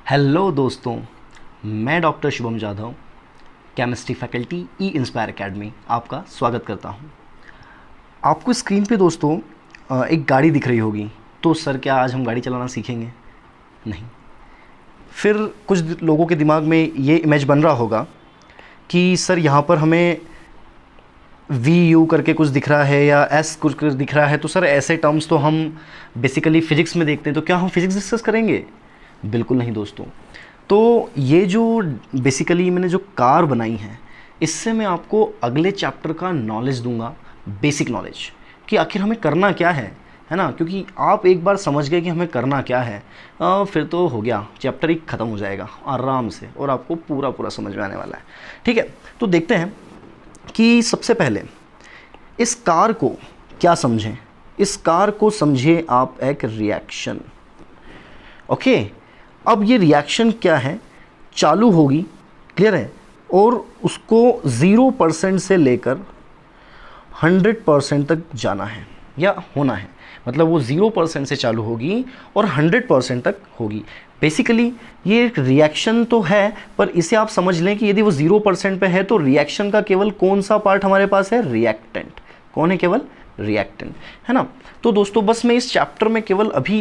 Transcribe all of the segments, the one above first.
Hello दोस्तों, मैं doctor Shubham Jadhav, chemistry faculty E Inspire Academy आपका स्वागत करता हूं। आपको स्क्रीन पे दोस्तों एक गाड़ी दिख रही होगी। तो सर क्या आज हम गाड़ी चलाना सीखेंगे? नहीं। फिर कुछ लोगों के दिमाग में ये इमेज बन रहा होगा कि सर यहाँ पर हमें वी यू करके कुछ दिख रहा है या एस कुछ दिख रहा है, तो सर ऐसे टर्म्स तो हम बेसिकली फ़िज़िक्स में देखते हैं, तो क्या हम फिज़िक्स डिस्कस करेंगे? बिल्कुल नहीं दोस्तों। तो ये जो बेसिकली मैंने जो कार बनाई है, इससे मैं आपको अगले चैप्टर का नॉलेज दूंगा, बेसिक नॉलेज कि आखिर हमें करना क्या है ना। क्योंकि आप एक बार समझ गए कि हमें करना क्या है, फिर तो हो गया, चैप्टर ही ख़त्म हो जाएगा आराम से और आपको पूरा पूरा समझ में आने वाला है। ठीक है, तो देखते हैं कि सबसे पहले इस कार को क्या समझें। इस कार को समझिए आप एक रिएक्शन। ओके, अब ये रिएक्शन क्या है, चालू होगी, क्लियर है, और उसको 0% से लेकर 100% तक जाना है या होना है। मतलब वो 0% से चालू होगी और 100% तक होगी। बेसिकली ये एक रिएक्शन तो है, पर इसे आप समझ लें कि यदि वो 0% पे है तो रिएक्शन का केवल कौन सा पार्ट हमारे पास है? रिएक्टेंट। कौन है? केवल रिएक्टेंट, है ना। तो दोस्तों बस मैं इस चैप्टर में केवल अभी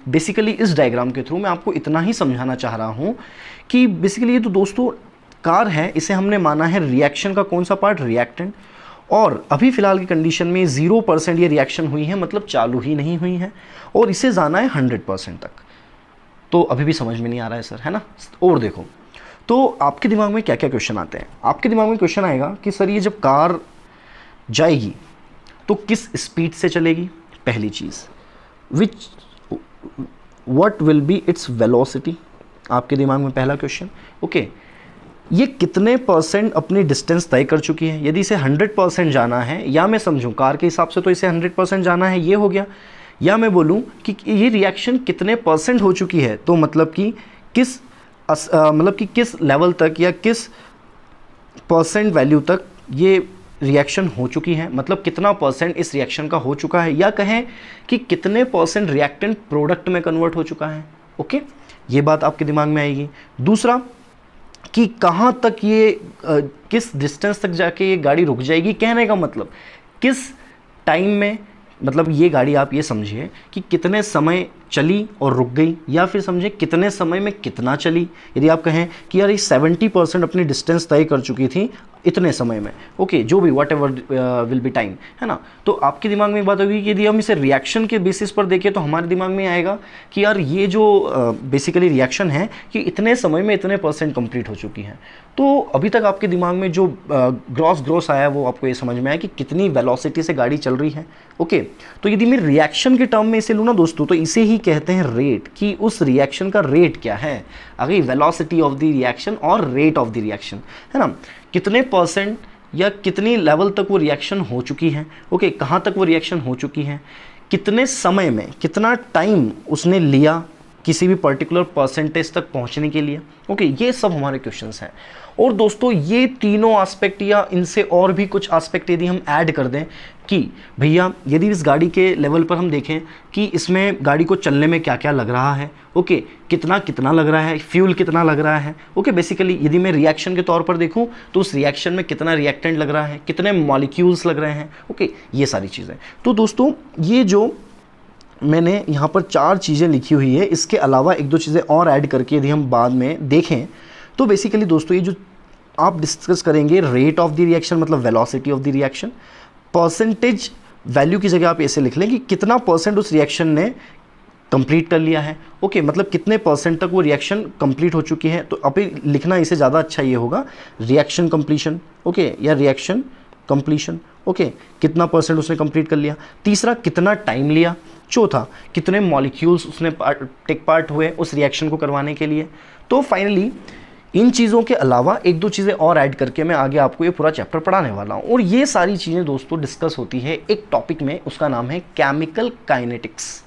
बेसिकली इस डायग्राम के थ्रू मैं आपको इतना ही समझाना चाह रहा हूँ कि बेसिकली ये तो दोस्तों कार है, इसे हमने माना है रिएक्शन का कौन सा पार्ट? रिएक्टेंट। और अभी फिलहाल की कंडीशन में 0% ये रिएक्शन हुई है, मतलब चालू ही नहीं हुई है, और इसे जाना है 100% तक। तो अभी भी समझ में नहीं आ रहा है सर, है ना। और देखो, तो आपके दिमाग में क्या क्या क्वेश्चन आते हैं। आपके दिमाग में क्वेश्चन आएगा कि सर ये जब कार जाएगी तो किस स्पीड से चलेगी? पहली चीज़, what will be its velocity, आपके दिमाग में पहला क्वेश्चन। ओके, ये कितने % अपनी डिस्टेंस तय कर चुकी है? यदि इसे 100% जाना है, या मैं समझूं कार के हिसाब से तो इसे 100% जाना है, ये हो गया। या मैं बोलूं कि ये रिएक्शन कितने % हो चुकी है, तो मतलब कि किस लेवल तक या किस % वैल्यू तक ये रिएक्शन हो चुकी है, मतलब कितना % इस रिएक्शन का हो चुका है, या कहें कि कितने % रिएक्टेंट प्रोडक्ट में कन्वर्ट हो चुका है। ओके, ये बात आपके दिमाग में आएगी। दूसरा कि कहाँ तक ये किस डिस्टेंस तक जाके ये गाड़ी रुक जाएगी, कहने का मतलब किस टाइम में, मतलब ये गाड़ी आप ये समझिए कि कितने समय चली और रुक गई, या फिर समझे कितने समय में कितना चली। यदि आप कहें कि यार ये 70% अपनी डिस्टेंस तय कर चुकी थी इतने समय में, ओके, जो भी what ever will be time, है ना। तो आपके दिमाग में एक बात होगी कि यदि हम इसे रिएक्शन के बेसिस पर देखें तो हमारे दिमाग में आएगा कि यार ये जो बेसिकली रिएक्शन है कि इतने समय में इतने % कंप्लीट हो चुकी है। तो अभी तक आपके दिमाग में जो ग्रॉस आया है वो आपको ये समझ में आया कि कितनी वेलोसिटी से गाड़ी चल रही है। ओके, तो यदि मैं रिएक्शन के टर्म में इसे लूँ ना दोस्तों, तो इसे ही कहते हैं रेट, कि उस रिएक्शन का रेट क्या है। अगर वेलोसिटी ऑफ द रिएक्शन और रेट ऑफ द रिएक्शन, है ना, कितने % या कितनी लेवल तक वो रिएक्शन हो चुकी है। ओके, कहाँ तक वो रिएक्शन हो चुकी है, कितने समय में, कितना टाइम उसने लिया किसी भी पर्टिकुलर % तक पहुंचने के लिए। ओके, ये सब हमारे क्वेश्चंस हैं। और दोस्तों ये तीनों एस्पेक्ट या इनसे और भी कुछ एस्पेक्ट यदि हम ऐड कर दें कि भैया यदि इस गाड़ी के लेवल पर हम देखें कि इसमें गाड़ी को चलने में क्या क्या लग रहा है, ओके, कितना लग रहा है, फ्यूल कितना लग रहा है। ओके, बेसिकली यदि मैं रिएक्शन के तौर पर देखूं तो उस रिएक्शन में कितना रिएक्टेंट लग रहा है, कितने मॉलिक्यूल्स लग रहे हैं। ओके, ये सारी चीज़ें। तो दोस्तों ये जो मैंने यहाँ पर 4 चीज़ें लिखी हुई है, इसके अलावा 1-2 चीज़ें और ऐड करके यदि हम बाद में देखें तो बेसिकली दोस्तों ये जो आप डिस्कस करेंगे रेट ऑफ द रिएक्शन, मतलब velocity of the reaction, percentage value की जगह आप ऐसे लिख लें कि कितना % उस रिएक्शन ने कंप्लीट कर लिया है। ओके, मतलब कितने % तक वो रिएक्शन कंप्लीट हो चुकी है। तो अभी लिखना इसे ज़्यादा अच्छा ये होगा रिएक्शन कंप्लीशन, ओके, या रिएक्शन कंप्लीशन। ओके, कितना % उसने कंप्लीट कर लिया। तीसरा, कितना टाइम लिया। चौथा, कितने मॉलिक्यूल्स उसने टेक पार्ट हुए उस रिएक्शन को करवाने के लिए। तो फाइनली इन चीज़ों के अलावा 1-2 चीज़ें और ऐड करके मैं आगे आपको ये पूरा चैप्टर पढ़ाने वाला हूँ। और ये सारी चीज़ें दोस्तों डिस्कस होती है एक टॉपिक में, उसका नाम है केमिकल काइनेटिक्स।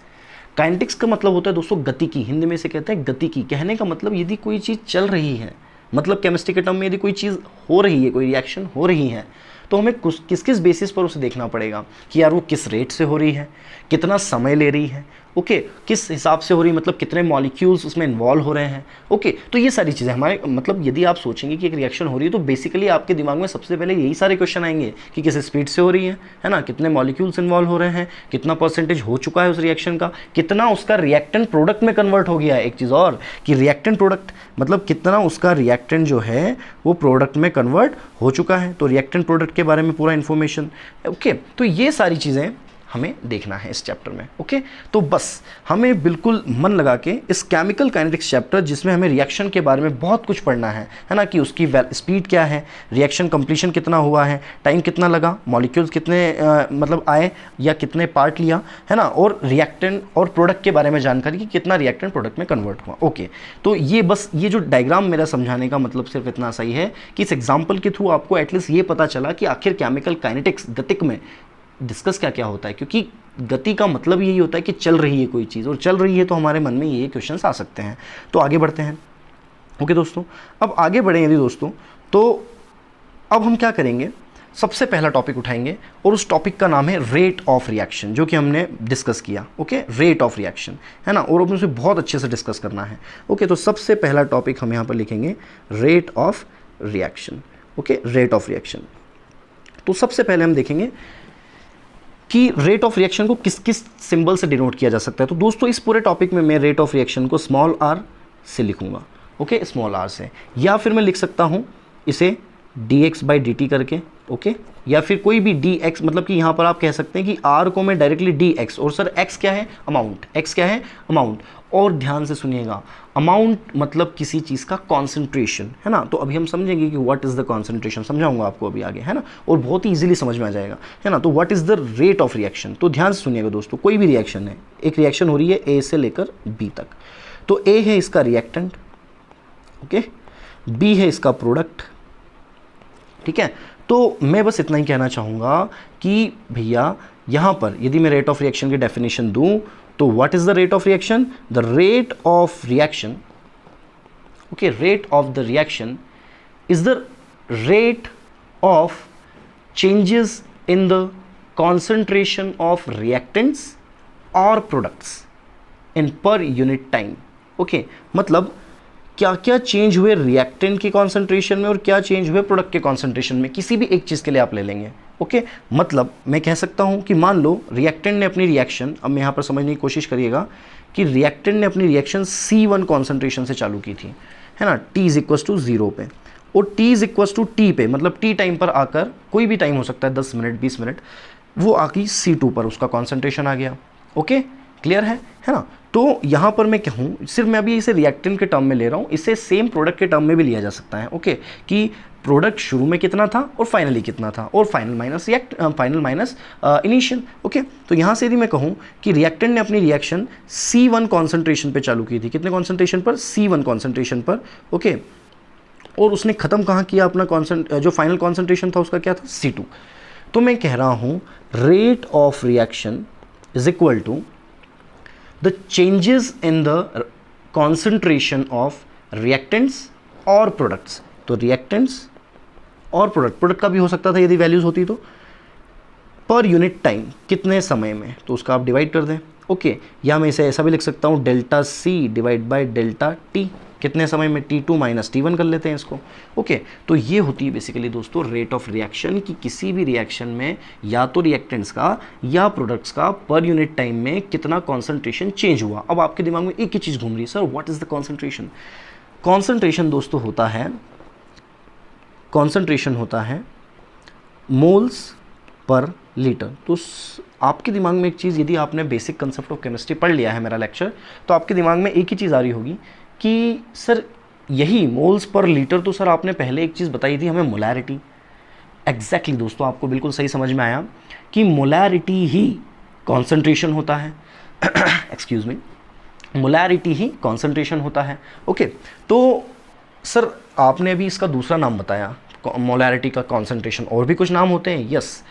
काइनेटिक्स का मतलब होता है दोस्तों गतिकी, हिंदी में इसे कहते हैं गतिकी। कहने का मतलब यदि कोई चीज़ चल रही है, मतलब केमिस्ट्री के टर्म में यदि कोई चीज़ हो रही है, कोई रिएक्शन हो रही है, तो हमें किस किस बेसिस पर उसे देखना पड़ेगा कि यार वो किस रेट से हो रही है, कितना समय ले रही है, ओके, किस हिसाब से हो रही है, मतलब कितने मॉलिक्यूल्स उसमें इन्वॉल्व हो रहे हैं। ओके, तो ये सारी चीज़ें हमारे, मतलब यदि आप सोचेंगे कि एक रिएक्शन हो रही है तो बेसिकली आपके दिमाग में सबसे पहले यही सारे क्वेश्चन आएंगे कि किस स्पीड से हो रही है ना, कितने मॉलिक्यूल्स इन्वॉल्व हो रहे हैं, कितना परसेंटेज हो चुका है उस रिएक्शन का, कितना उसका रिएक्टेंट प्रोडक्ट में कन्वर्ट हो गया है। एक चीज़ और कि रिएक्टेंट प्रोडक्ट मतलब कितना उसका रिएक्टेंट जो है वो प्रोडक्ट में कन्वर्ट हो चुका है, तो रिएक्टेंट प्रोडक्ट के बारे में पूरा इन्फॉर्मेशन। ओके, तो ये सारी चीज़ें हमें देखना है इस चैप्टर में। ओके, तो बस हमें बिल्कुल मन लगा के इस केमिकल काइनेटिक्स चैप्टर, जिसमें हमें रिएक्शन के बारे में बहुत कुछ पढ़ना है ना, कि उसकी स्पीड क्या है, रिएक्शन कंप्लीशन कितना हुआ है, टाइम कितना लगा, मॉलिक्यूल्स कितने मतलब आए या कितने पार्ट लिया, है ना, और रिएक्टेंट और प्रोडक्ट के बारे में जानकारी कि कितना रिएक्टेंट प्रोडक्ट में कन्वर्ट हुआ। ओके, तो ये बस ये जो डायग्राम मेरा समझाने का मतलब सिर्फ इतना सही है कि इस एग्जाम्पल के थ्रू आपको एटलीस्ट ये पता चला कि आखिर केमिकल काइनेटिक्स गतिक में डिस्कस क्या क्या होता है, क्योंकि गति का मतलब यही होता है कि चल रही है कोई चीज़, और चल रही है तो हमारे मन में ये क्वेश्चंस आ सकते हैं। तो आगे बढ़ते हैं। ओके दोस्तों, अब आगे बढ़ें यदि दोस्तों, तो अब हम क्या करेंगे, सबसे पहला टॉपिक उठाएंगे और उस टॉपिक का नाम है रेट ऑफ रिएक्शन, जो कि हमने डिस्कस किया। ओके, रेट ऑफ रिएक्शन, है ना, और अब उसे बहुत अच्छे से डिस्कस करना है। ओके, तो सबसे पहला टॉपिक हम यहाँ पर लिखेंगे rate of reaction. Okay, rate of reaction. तो सबसे पहले हम देखेंगे कि रेट ऑफ रिएक्शन को किस किस सिंबल से डिनोट किया जा सकता है। तो दोस्तों इस पूरे टॉपिक में मैं रेट ऑफ रिएक्शन को स्मॉल r से लिखूंगा। ओके, स्मॉल r से, या फिर मैं लिख सकता हूं इसे dx/dt करके। ओके, या फिर कोई भी dx, मतलब कि यहां पर आप कह सकते हैं कि r को मैं डायरेक्टली dx, और सर x क्या है, अमाउंट, x क्या है, अमाउंट। और ध्यान से सुनिएगा, अमाउंट मतलब किसी चीज़ का कॉन्सेंट्रेशन, है ना। तो अभी हम समझेंगे कि व्हाट इज़ द कॉन्सेंट्रेशन, समझाऊंगा आपको अभी आगे, है ना, और बहुत ही इजीली समझ में आ जाएगा, है ना। तो what is the rate of reaction, तो ध्यान से सुनिएगा दोस्तों, कोई भी रिएक्शन है, एक रिएक्शन हो रही है ए से लेकर बी तक, तो ए है इसका रिएक्टेंट, ओके, बी है इसका प्रोडक्ट, ठीक है। तो मैं बस इतना ही कहना चाहूँगा कि भैया यहाँ पर यदि मैं रेट ऑफ रिएक्शन की डेफिनेशन दूँ, तो what is the rate of reaction? The rate of reaction, okay, rate of the reaction is the rate of changes in the concentration of reactants or products in per unit time. okay, मतलब क्या क्या change हुए reactant के concentration में और क्या change हुए product के कॉन्सेंट्रेशन में, किसी भी एक चीज़ के लिए आप ले लेंगे। ओके, मतलब मैं कह सकता हूं कि मान लो रिएक्टेंट ने अपनी रिएक्शन, अब मैं यहाँ पर समझने की कोशिश करिएगा कि रिएक्टेंट ने अपनी रिएक्शन C1 कॉन्सेंट्रेशन से चालू की थी, है ना, T = 0 पे, और T = T पे, मतलब T टाइम पर आकर, कोई भी टाइम हो सकता है 10 मिनट 20 मिनट, वो आकी C2 पर उसका कॉन्सेंट्रेशन आ गया। ओके, क्लियर है ना। तो यहाँ पर मैं कहूँ, सिर्फ मैं अभी इसे रिएक्टेंट के टर्म में ले रहा हूँ, इसे सेम प्रोडक्ट के टर्म में भी लिया जा सकता है। ओके, कि प्रोडक्ट शुरू में कितना था और फाइनली कितना था, और फाइनल माइनस इनिशियल। ओके, तो यहाँ से यदि मैं कहूँ कि रिएक्टेंट ने अपनी रिएक्शन C1 कॉन्सेंट्रेशन पे चालू की थी, कितने कॉन्सेंट्रेशन पर, C1 कॉन्सेंट्रेशन पर। ओके, और उसने ख़त्म कहाँ किया अपना जो फाइनल कॉन्सेंट्रेशन था उसका क्या था, C2। तो मैं कह रहा हूँ rate of reaction is equal to the changes in the concentration of reactants और products। तो reactants और प्रोडक्ट का भी हो सकता था यदि वैल्यूज होती तो, पर यूनिट टाइम, कितने समय में, तो उसका आप डिवाइड कर दें। ओके, या मैं इसे ऐसा भी लिख सकता हूँ डेल्टा C / डेल्टा T, कितने समय में, T2 - T1 कर लेते हैं इसको। ओके, तो ये होती है बेसिकली दोस्तों रेट ऑफ रिएक्शन, कि किसी भी रिएक्शन में या तो रिएक्टेंट्स का या प्रोडक्ट्स का पर यूनिट टाइम में कितना कॉन्सेंट्रेशन चेंज हुआ। अब आपके दिमाग में एक ही चीज़ घूम रही है, sir what is the concentration. Concentration दोस्तों होता है, कॉन्सेंट्रेशन होता है मोल्स पर लीटर। तो आपके दिमाग में एक चीज़, यदि आपने बेसिक कंसेप्ट ऑफ केमिस्ट्री पढ़ लिया है मेरा लेक्चर, तो आपके दिमाग में एक ही चीज़ आ रही होगी कि सर यही मोल्स पर लीटर, तो सर आपने पहले एक चीज़ बताई थी हमें, मोलैरिटी। एग्जैक्टली दोस्तों, आपको बिल्कुल सही समझ में आया कि मोलैरिटी ही कॉन्सेंट्रेशन होता है। एक्सक्यूज़ मी, मोलैरिटी ही कॉन्सेंट्रेशन होता है। ओके, तो सर आपने अभी इसका दूसरा नाम बताया, मोलैरिटी का कॉन्सेंट्रेशन, और भी कुछ नाम होते हैं। यस,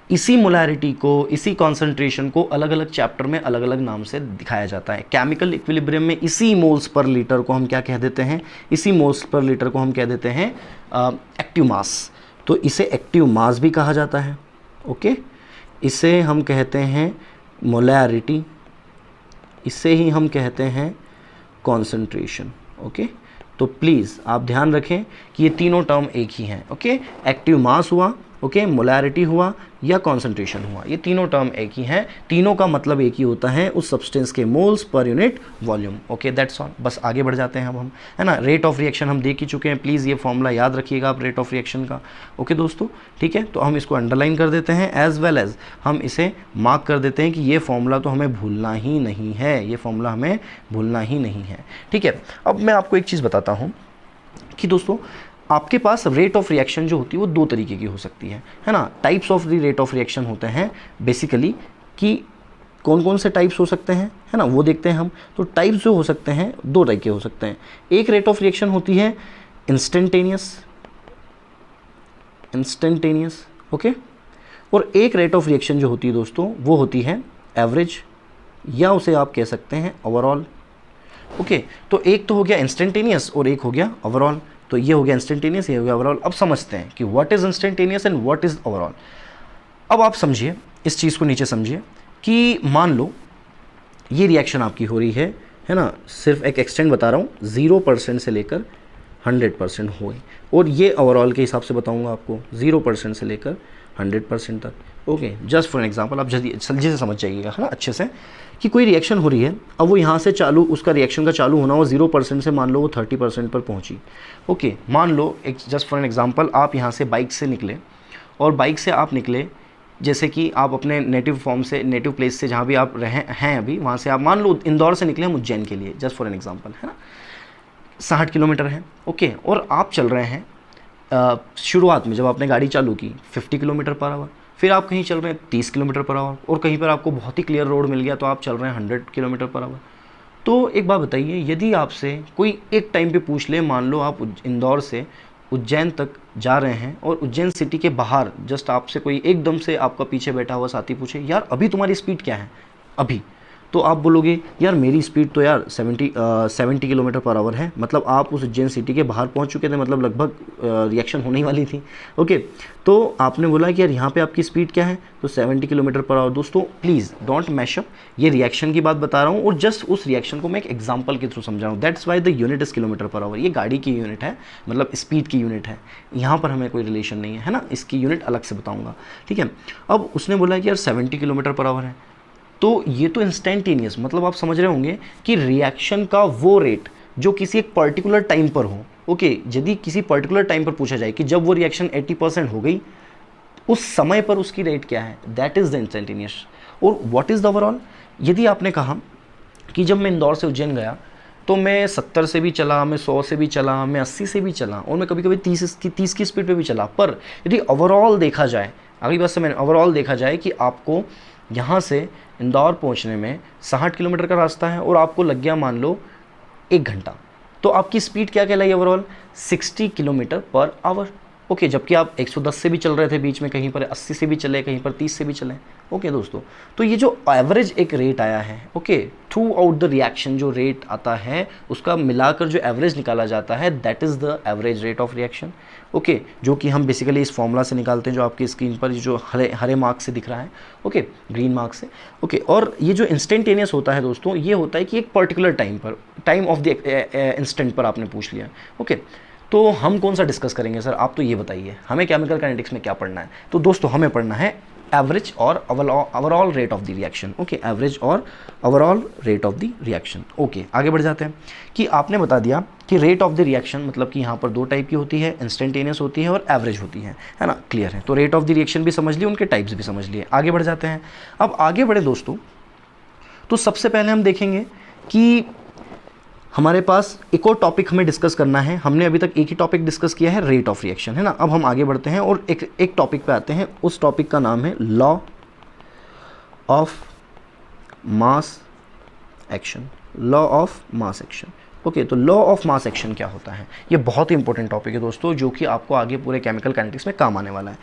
इसी मोलैरिटी को, इसी कॉन्सेंट्रेशन को अलग अलग चैप्टर में अलग अलग नाम से दिखाया जाता है। केमिकल इक्विलिब्रियम में इसी मोल्स पर लीटर को हम क्या कह देते हैं, इसी मोल्स पर लीटर को हम कह देते हैं एक्टिव मास। तो इसे एक्टिव मास भी कहा जाता है। ओके, इसे हम कहते हैं मोलैरिटी इसे ही हम कहते हैं कॉन्सेंट्रेशन। ओके, तो प्लीज़ आप ध्यान रखें कि ये तीनों टर्म एक ही हैं। ओके, एक्टिव मास हुआ, ओके, मोलैरिटी हुआ या कॉन्सेंट्रेशन हुआ, ये तीनों टर्म एक ही हैं, तीनों का मतलब एक ही होता है उस सब्सटेंस के moles per unit volume. Okay, that's all. बस आगे बढ़ जाते हैं अब हम, है ना। रेट ऑफ रिएक्शन हम देख ही चुके हैं, प्लीज़ ये फॉर्मूला याद रखिएगा आप रेट ऑफ रिएक्शन का। ओके दोस्तों, ठीक है, तो हम इसको अंडरलाइन कर देते हैं, एज वेल एज हम इसे मार्क कर देते हैं कि ये फॉर्मूला तो हमें भूलना ही नहीं है, ये फॉर्मूला हमें भूलना ही नहीं है। ठीक है, अब मैं आपको एक चीज़ बताता हूँ कि दोस्तों आपके पास रेट ऑफ रिएक्शन जो होती है वो दो तरीके की हो सकती है ना। Types of the rate of reaction होते हैं बेसिकली, कि कौन कौन से टाइप्स हो सकते हैं, है ना, वो देखते हैं हम। तो टाइप्स जो हो सकते हैं दो टाइप के हो सकते हैं। एक रेट ऑफ रिएक्शन होती है इंस्टेंटेनियस, ओके, और एक रेट ऑफ रिएक्शन जो होती है दोस्तों वो होती है एवरेज, या उसे आप कह सकते हैं ओवरऑल। ओके, तो एक तो हो गया इंस्टेंटेनियस और एक हो गया ओवरऑल। तो ये हो गया इंस्टेंटेनियस, ये हो गया ओवरऑल। अब समझते हैं कि what is instantaneous and what is overall. अब आप समझिए इस चीज़ को, नीचे समझिए कि मान लो ये रिएक्शन आपकी हो रही है ना, सिर्फ एक एक्सटेंड बता रहा हूँ, 0% से लेकर 100% हो, और ये ओवरऑल के हिसाब से बताऊँगा आपको 0% से लेकर 100% तक। ओके, जस्ट फॉर एग्जांपल, आप जल्दी से समझ जाइएगा, है ना, अच्छे से, कि कोई रिएक्शन हो रही है। अब वो यहाँ से चालू, उसका रिएक्शन का चालू होना वो 0% से मान लो वो 30% पर पहुँची। ओके, मान लो एक जस्ट फॉर एन एग्जांपल, आप यहाँ से बाइक से निकले, और बाइक से आप निकले जैसे कि आप अपने नेटिव फॉर्म से, नेटिव प्लेस से जहाँ भी आप हैं अभी, वहाँ से आप मान लो इंदौर से निकले हम उज्जैन के लिए, जस्ट फॉर एन एग्जांपल, है ना, 60 किलोमीटर है। ओके, और आप चल रहे हैं शुरुआत में जब आपने गाड़ी चालू की 50 किलोमीटर पर आवर, फिर आप कहीं चल रहे हैं 30 किलोमीटर पर आवर, और कहीं पर आपको बहुत ही क्लियर रोड मिल गया तो आप चल रहे हैं 100 किलोमीटर पर आवर। तो एक बात बताइए, यदि आपसे कोई एक टाइम पे पूछ ले, मान लो आप इंदौर से उज्जैन तक जा रहे हैं और उज्जैन सिटी के बाहर जस्ट आपसे कोई एकदम से आपका पीछे बैठा हुआ साथी पूछे, यार अभी तुम्हारी स्पीड क्या है अभी, तो आप बोलोगे यार मेरी स्पीड तो यार 70 किलोमीटर पर आवर है। मतलब आप उस उज्जैन सिटी के बाहर पहुंच चुके थे, मतलब लगभग रिएक्शन होने वाली थी। ओके, तो आपने बोला कि यार यहाँ पे आपकी स्पीड क्या है, तो 70 किलोमीटर पर आवर। दोस्तों प्लीज़ डोंट मैशअप, ये रिएक्शन की बात बता रहा हूँ और जस्ट उस रिएक्शन को मैं एक एग्जाम्पल के थ्रू समझा रहा हूँ। That's why the unit is kilometre per hour. ये गाड़ी की यूनिट है, मतलब स्पीड की यूनिट है, यहाँ पर हमें कोई रिलेशन नहीं है ना, इसकी यूनिट अलग से बताऊँगा। ठीक है, अब उसने बोला कि यार 70 किलोमीटर पर आवर है, तो ये तो इंस्टेंटेनियस, मतलब आप समझ रहे होंगे कि रिएक्शन का वो रेट जो किसी एक पर्टिकुलर टाइम पर हो। ओके, यदि किसी पर्टिकुलर टाइम पर पूछा जाए कि जब वो रिएक्शन 80% हो गई, उस समय पर उसकी रेट क्या है, दैट इज़ द इंस्टेंटेनियस। और व्हाट इज़ द ओवरऑल, यदि आपने कहा कि जब मैं इंदौर से उज्जैन गया तो मैं 70 से भी चला, मैं 100 से भी चला, मैं 80 से भी चला, और मैं कभी कभी 30 की स्पीड पे भी चला, पर यदि ओवरऑल देखा जाए, अगली बात से मैंने ओवरऑल देखा जाए कि आपको यहाँ से इंदौर पहुँचने में 60 किलोमीटर का रास्ता है और आपको लग गया मान लो 1 घंटा, तो आपकी स्पीड क्या कहलाई overall, 60 kilometre per hour. Okay, जबकि आप 110 से भी चल रहे थे बीच में, कहीं पर 80 से भी चले, कहीं पर 30 से भी चले। ओके दोस्तों, तो ये जो एवरेज एक रेट आया है, okay, through out the reaction जो रेट आता है उसका मिलाकर जो एवरेज निकाला जाता है, that is the average rate of reaction. Okay, जो कि हम बेसिकली इस फॉर्मूला से निकालते हैं जो आपकी स्क्रीन पर जो हरे मार्क से दिख रहा है, ओके, ग्रीन मार्क से। ओके, और ये जो इंस्टेंटेनियस होता है दोस्तों, ये होता है कि एक पर्टिकुलर टाइम पर, टाइम ऑफ द इंस्टेंट पर आपने पूछ लिया। ओके, तो हम कौन सा डिस्कस करेंगे सर, आप तो ये बताइए, हमें केमिकल काइनेटिक्स में क्या पढ़ना है। तो दोस्तों हमें पढ़ना है एवरेज और overall rate of the reaction. Okay, average और overall rate of the reaction. Okay, आगे बढ़ जाते हैं कि आपने बता दिया कि रेट ऑफ द रिएक्शन मतलब कि यहाँ पर दो टाइप की होती है, इंस्टेंटेनियस होती है और एवरेज होती है ना, क्लियर है। तो रेट ऑफ द रिएक्शन भी समझ लिए, उनके टाइप्स भी समझ लिए। आगे बढ़ जाते हैं। अब आगे बढ़े दोस्तों, तो सबसे पहले हम देखेंगे कि हमारे पास एक और टॉपिक हमें डिस्कस करना है। हमने अभी तक एक ही टॉपिक डिस्कस किया है, रेट ऑफ रिएक्शन, है ना। अब हम आगे बढ़ते हैं और एक टॉपिक पे आते हैं। उस टॉपिक का नाम है law of mass action. Law of mass action. Okay, तो लॉ ऑफ मास एक्शन क्या होता है, ये बहुत ही इंपॉर्टेंट टॉपिक है दोस्तों, जो कि आपको आगे पूरे केमिकल काइनेटिक्स में काम आने वाला है।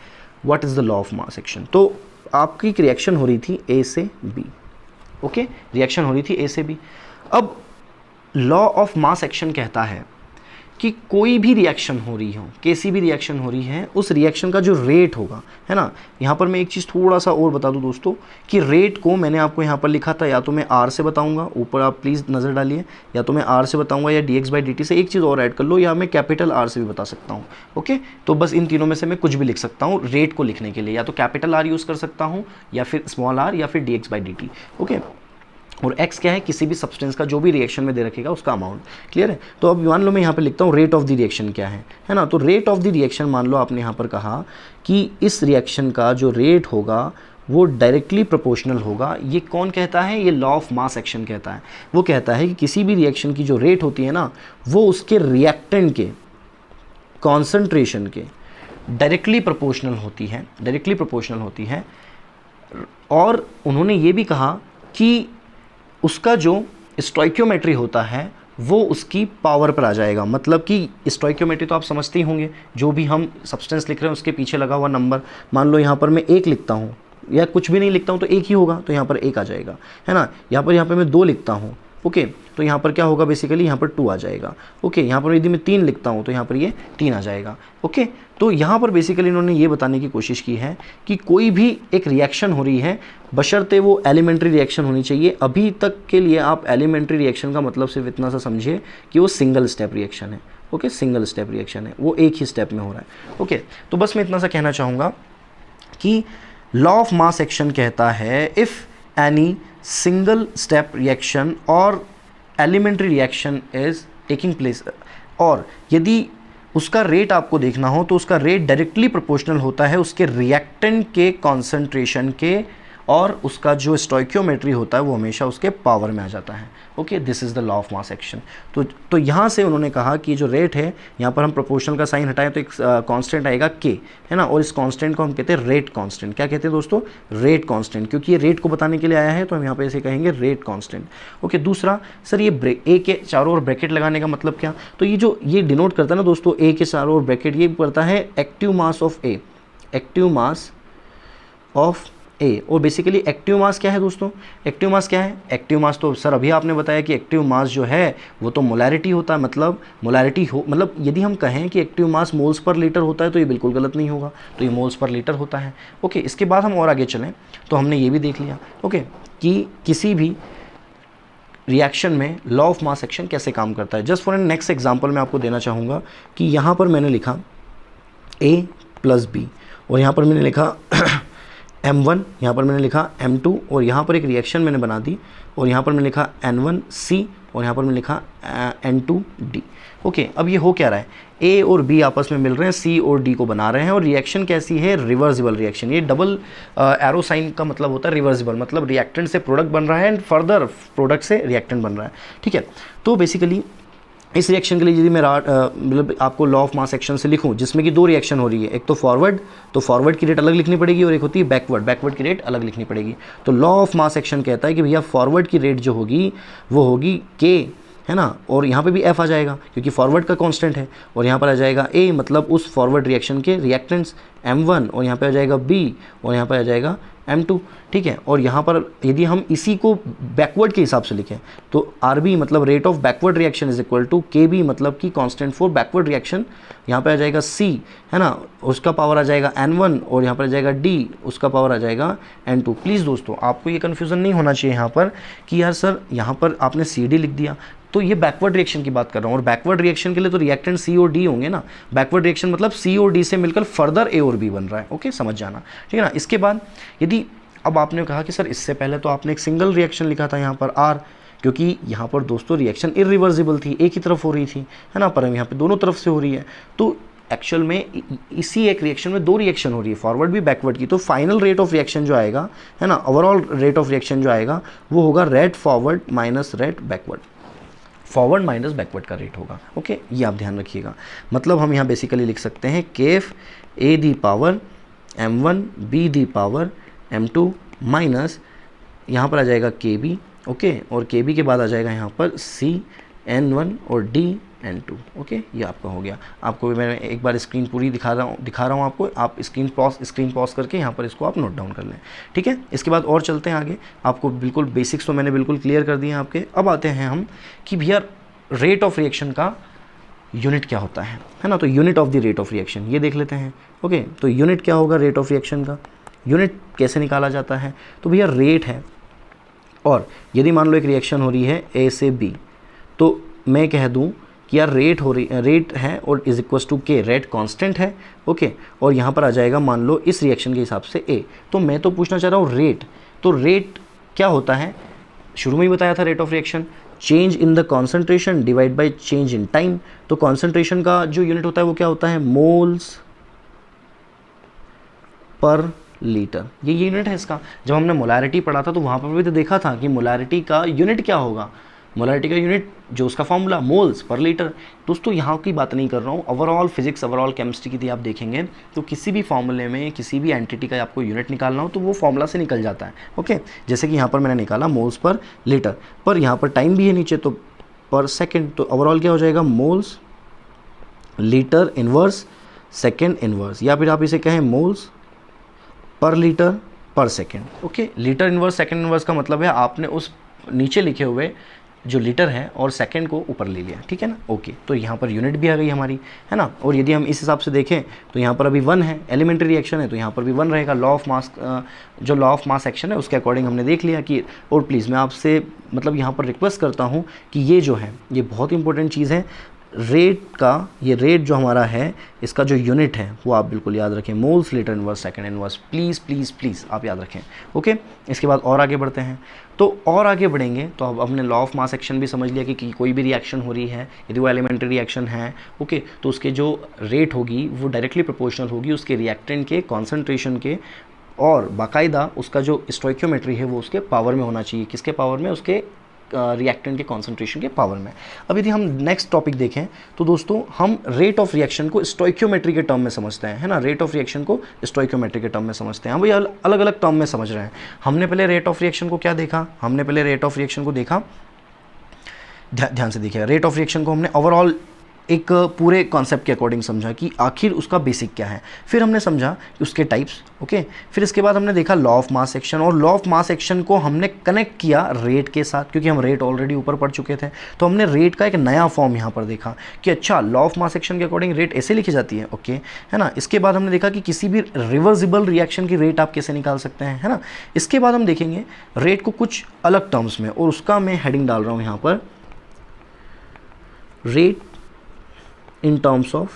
What is the law of mass action. तो आपकी एक रिएक्शन हो रही थी ए से बी। ओके, रिएक्शन हो रही थी ए से बी। अब लॉ ऑफ मास एक्शन कहता है कि कोई भी रिएक्शन हो रही हो, कैसी भी रिएक्शन हो रही है, उस रिएक्शन का जो रेट होगा, है ना। यहाँ पर मैं एक चीज़ थोड़ा सा और बता दूँ दोस्तों कि रेट को मैंने आपको यहाँ पर लिखा था, या तो मैं आर से बताऊँगा, ऊपर आप प्लीज़ नज़र डालिए, या तो मैं आर से बताऊँगा या dx/dt से, एक चीज़ और ऐड कर लो, या मैं कैपिटल आर से भी बता सकता हूँ। ओके, तो बस इन तीनों में से मैं कुछ भी लिख सकता हूँ रेट को लिखने के लिए, या तो कैपिटल आर यूज़ कर सकता हूँ, या फिर स्मॉल आर, या फिर dx/dt। ओके, और x क्या है, किसी भी सब्सटेंस का जो भी रिएक्शन में दे रखेगा उसका अमाउंट। क्लियर है। तो अब मान लो मैं यहाँ पे लिखता हूँ रेट ऑफ द रिएक्शन क्या है ना। तो रेट ऑफ द रिएक्शन, मान लो आपने यहाँ पर कहा कि इस रिएक्शन का जो रेट होगा वो डायरेक्टली प्रोपोर्शनल होगा। ये कौन कहता है, ये लॉ ऑफ मास एक्शन कहता है। वो कहता है कि किसी भी रिएक्शन की जो रेट होती है ना, वो उसके रिएक्टेंट के कॉन्सेंट्रेशन के डायरेक्टली प्रोपोर्शनल होती है। और उन्होंने ये भी कहा कि उसका जो स्टोइकियोमेट्री होता है वो उसकी पावर पर आ जाएगा। मतलब कि स्टोइकियोमेट्री तो आप समझते ही होंगे, जो भी हम सब्सटेंस लिख रहे हैं उसके पीछे लगा हुआ नंबर। मान लो यहाँ पर मैं 1 लिखता हूँ, या कुछ भी नहीं लिखता हूँ तो 1 ही होगा, तो यहाँ पर 1 आ जाएगा, है ना। यहाँ पर मैं 2 लिखता हूँ, ओके, तो यहाँ पर क्या होगा, बेसिकली यहाँ पर 2 आ जाएगा। ओके, यहाँ पर यदि मैं 3 लिखता हूँ तो यहाँ पर ये 3 आ जाएगा। ओके, तो यहाँ पर बेसिकली इन्होंने ये बताने की कोशिश की है कि कोई भी एक रिएक्शन हो रही है, बशर्ते वो एलिमेंट्री रिएक्शन होनी चाहिए। अभी तक के लिए आप एलिमेंट्री रिएक्शन का मतलब सिर्फ इतना सा समझिए कि वो सिंगल स्टेप रिएक्शन है। ओके, सिंगल स्टेप रिएक्शन है, वो एक ही स्टेप में हो रहा है। ओके, तो बस मैं इतना सा कहना चाहूँगा कि लॉ ऑफ मास एक्शन कहता है if any single step reaction और elementary reaction is taking place, और यदि उसका रेट आपको देखना हो तो उसका रेट डायरेक्टली प्रोपोर्शनल होता है उसके रिएक्टेंट के कॉन्सेंट्रेशन के, और उसका जो स्टोइकियोमेट्री होता है वो हमेशा उसके पावर में आ जाता है। Okay, this is the law of mass action. तो यहाँ से उन्होंने कहा कि जो रेट है, यहाँ पर हम प्रोपोर्शनल का साइन हटाएं तो एक कांस्टेंट आएगा के, है ना, और इस कांस्टेंट को हम कहते हैं रेट कांस्टेंट। क्या कहते हैं दोस्तों, रेट कांस्टेंट, क्योंकि ये रेट को बताने के लिए आया है तो हम यहाँ पे इसे कहेंगे रेट कांस्टेंट। ओके, दूसरा सर ये ए के चारों ओर ब्रैकेट लगाने का मतलब क्या, तो ये डिनोट करता है ना दोस्तों, ए के चारों ओर ब्रैकेट, ये करता है active mass of A, active mass of A. और बेसिकली एक्टिव मास क्या है दोस्तों, एक्टिव मास क्या है, एक्टिव मास तो सर अभी आपने बताया कि एक्टिव मास जो है वो तो मोलैरिटी होता है। मतलब मोलैरिटी हो, मतलब यदि हम कहें कि active mass moles per litre होता है तो ये बिल्कुल गलत नहीं होगा, तो ये मोल्स पर लीटर होता है। ओके, इसके बाद हम और आगे चलें तो हमने ये भी देख लिया, ओके, कि किसी भी रिएक्शन में लॉ ऑफ मास एक्शन कैसे काम करता है। Just for an next example मैं आपको देना चाहूँगा कि यहाँ पर मैंने लिखा a + b, और यहाँ पर मैंने लिखा m1, यहाँ पर मैंने लिखा m2, और यहाँ पर एक रिएक्शन मैंने बना दी, और यहाँ पर मैंने लिखा n1c, और यहाँ पर मैंने लिखा n2d। ओके, अब ये हो क्या रहा है, a और b आपस में मिल रहे हैं, c और d को बना रहे हैं, और रिएक्शन कैसी है, रिवर्सिबल रिएक्शन। ये डबल एरो साइन का मतलब होता है रिवर्सिबल, मतलब रिएक्टेंट से प्रोडक्ट बन रहा है एंड फर्दर प्रोडक्ट से रिएक्टेंट बन रहा है। ठीक है, तो बेसिकली इस रिएक्शन के लिए यदि मैं मतलब आपको लॉ ऑफ मास एक्शन से लिखूं जिसमें कि 2 रिएक्शन हो रही है, एक तो फॉरवर्ड की रेट अलग लिखनी पड़ेगी, और एक होती है बैकवर्ड की रेट अलग लिखनी पड़ेगी। तो लॉ ऑफ मास एक्शन कहता है कि भैया फॉरवर्ड की रेट जो होगी वो होगी के, है ना, और यहाँ पे भी एफ आ जाएगा क्योंकि फॉरवर्ड का कांस्टेंट है, और यहाँ पर आ जाएगा ए, मतलब उस फॉरवर्ड रिएक्शन के रिएक्टेंट्स m1, और यहाँ पे आ जाएगा b, और यहाँ पे आ जाएगा m2। ठीक है, और यहाँ पर यदि हम इसी को बैकवर्ड के हिसाब से लिखें तो RB मतलब rate of backward reaction is equal to KB मतलब कि कांस्टेंट फॉर बैकवर्ड रिएक्शन, यहाँ पे आ जाएगा C, है ना, उसका पावर आ जाएगा N1, और यहाँ पर आ जाएगा D, उसका पावर आ जाएगा N2। प्लीज़ दोस्तों आपको ये कन्फ्यूज़न नहीं होना चाहिए यहाँ पर कि यार सर यहाँ पर आपने CD लिख दिया, तो ये बैकवर्ड रिएक्शन की बात कर रहा हूँ, और बैकवर्ड रिएक्शन के लिए तो रिएक्टेंट C और D होंगे ना। बैकवर्ड रिएक्शन मतलब C और D से मिलकर फर्दर A और B बन रहा है। ओके, समझ जाना, ठीक है ना। इसके बाद यदि अब आपने कहा कि सर इससे पहले तो आपने एक सिंगल रिएक्शन लिखा था यहाँ पर R, क्योंकि यहाँ पर दोस्तों रिएक्शन इरिवर्सिबल थी, एक ही तरफ हो रही थी, है ना, पर यहाँ पे दोनों तरफ से हो रही है। तो एक्चुअल में इसी एक रिएक्शन में 2 रिएक्शन हो रही है, फॉरवर्ड भी बैकवर्ड की। तो फाइनल रेट ऑफ रिएक्शन जो आएगा, है ना, ओवरऑल रेट ऑफ रिएक्शन जो आएगा वो होगा rate forward minus rate backward, forward minus backward का रेट होगा। ओके, ये आप ध्यान रखिएगा। मतलब हम यहाँ बेसिकली लिख सकते हैं केफ A the power m1 B the power m2 minus यहाँ पर आ जाएगा KB, ओके, और KB के बाद आ जाएगा यहाँ पर C N1 और D N2। ओके, ये आपका हो गया। आपको भी मैं एक बार स्क्रीन पूरी दिखा रहा हूँ आपको, आप स्क्रीन पॉज करके यहाँ पर इसको आप नोट डाउन कर लें। ठीक है, इसके बाद और चलते हैं आगे। आपको बिल्कुल बेसिक्स तो मैंने बिल्कुल क्लियर कर दिए हैं आपके। अब आते हैं हम कि भैया रेट ऑफ रिएक्शन का यूनिट क्या होता है ना। तो unit of the rate of reaction ये देख लेते हैं। ओके, तो यूनिट क्या होगा रेट ऑफ रिएक्शन का, यूनिट कैसे निकाला जाता है। तो भैया रेट है, और यदि मान लो एक रिएक्शन हो रही है ए से बी, तो मैं कह दूं कि यार रेट है और इज इक्वल टू के, रेट कांस्टेंट है। ओके, और यहाँ पर आ जाएगा मान लो इस रिएक्शन के हिसाब से ए। तो मैं तो पूछना चाह रहा हूँ रेट, तो रेट क्या होता है, शुरू में ही बताया था rate of reaction, change in the concentration divide by change in time. तो कॉन्सेंट्रेशन का जो यूनिट होता है वो क्या होता है, मोल्स पर लीटर, ये यूनिट है इसका। जब हमने मोलैरिटी पढ़ा था तो वहाँ पर भी तो देखा था कि मोलैरिटी का यूनिट क्या होगा, मोलैरिटी का यूनिट जो उसका फॉर्मूला मोल्स पर लीटर। दोस्तों यहाँ की बात नहीं कर रहा हूँ, ओवरऑल फिजिक्स ओवरऑल केमिस्ट्री की यदि आप देखेंगे तो किसी भी फॉर्मूले में किसी भी एंटिटी का आपको यूनिट निकालना हो तो वो फॉर्मूला से निकल जाता है। ओके, जैसे कि यहाँ पर मैंने निकाला मोल्स पर लीटर, पर यहाँ पर टाइम भी है नीचे तो पर सेकेंड, तो ओवरऑल क्या हो जाएगा moles litre inverse second inverse, या फिर आप इसे कहें मोल्स पर लीटर पर second. Okay, litre inverse second inverse का मतलब है आपने उस नीचे लिखे हुए जो लीटर है और सेकंड को ऊपर ले लिया, ठीक है ना। ओके, तो यहाँ पर यूनिट भी आ गई हमारी, है ना। और यदि हम इस हिसाब से देखें तो यहाँ पर अभी 1 है, एलिमेंट्री रिएक्शन है तो यहाँ पर भी 1 रहेगा। लॉ ऑफ मास, जो लॉ ऑफ मास एक्शन है उसके अकॉर्डिंग हमने देख लिया कि, और प्लीज़ मैं आपसे मतलब यहाँ पर रिक्वेस्ट करता हूँ कि ये जो है ये बहुत इंपॉर्टेंट चीज़ है, रेट का, ये रेट जो हमारा है इसका जो यूनिट है वो आप बिल्कुल याद रखें, moles litre inverse second inverse, please please please आप याद रखें। ओके, इसके बाद और आगे बढ़ते हैं। तो और आगे बढ़ेंगे तो अब हमने लॉ ऑफ मास एक्शन भी समझ लिया कि कोई भी रिएक्शन हो रही है यदि वो एलिमेंट्री रिएक्शन है, ओके, तो उसके जो रेट होगी वो डायरेक्टली प्रोपोर्शनल होगी उसके रिएक्टेंट के कॉन्सेंट्रेशन के, और बाकायदा उसका जो स्टोइकियोमेट्री है वो उसके पावर में होना चाहिए। किसके पावर में, उसके रिएक्टेंट के कॉन्सेंट्रेशन के पावर में। अब यदि हम नेक्स्ट टॉपिक देखें तो दोस्तों हम रेट ऑफ रिएक्शन को स्टोइकियोमेट्री के टर्म में समझते हैं, है ना। रेट ऑफ रिएक्शन को स्टोइकियोमेट्री के टर्म में समझते हैं। हम भैया अलग अलग टर्म में समझ रहे हैं। हमने पहले रेट ऑफ रिएक्शन को क्या देखा, हमने पहले रेट ऑफ रिएक्शन को देखा, ध्यान से देखिएगा, रेट ऑफ रिएक्शन को हमने ओवरऑल एक पूरे कॉन्सेप्ट के अकॉर्डिंग समझा कि आखिर उसका बेसिक क्या है। फिर हमने समझा कि उसके टाइप्स, ओके। फिर इसके बाद हमने देखा लॉ ऑफ मास एक्शन, और लॉ ऑफ मास एक्शन को हमने कनेक्ट किया रेट के साथ, क्योंकि हम रेट ऑलरेडी ऊपर पढ़ चुके थे। तो हमने रेट का एक नया फॉर्म यहाँ पर देखा कि अच्छा लॉ ऑफ मास एक्शन के अकॉर्डिंग रेट ऐसे लिखी जाती है, ओके, है ना। इसके बाद हमने देखा कि किसी भी रिवर्सिबल रिएक्शन की रेट आप कैसे निकाल सकते हैं, है ना। इसके बाद हम देखेंगे रेट को कुछ अलग टर्म्स में, और उसका मैं हेडिंग डाल रहा हूँ यहाँ पर, rate in terms of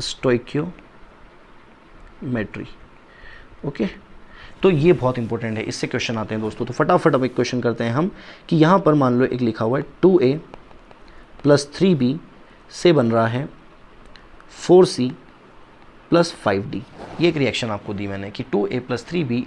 stoichiometry। Okay, तो ये बहुत इंपॉर्टेंट है, इससे क्वेश्चन आते हैं दोस्तों। तो फटाफट अब एक क्वेश्चन करते हैं हम कि यहाँ पर मान लो एक लिखा हुआ है 2a + 3b से बन रहा है 4c + 5d। ये एक रिएक्शन आपको दी मैंने कि 2a + 3b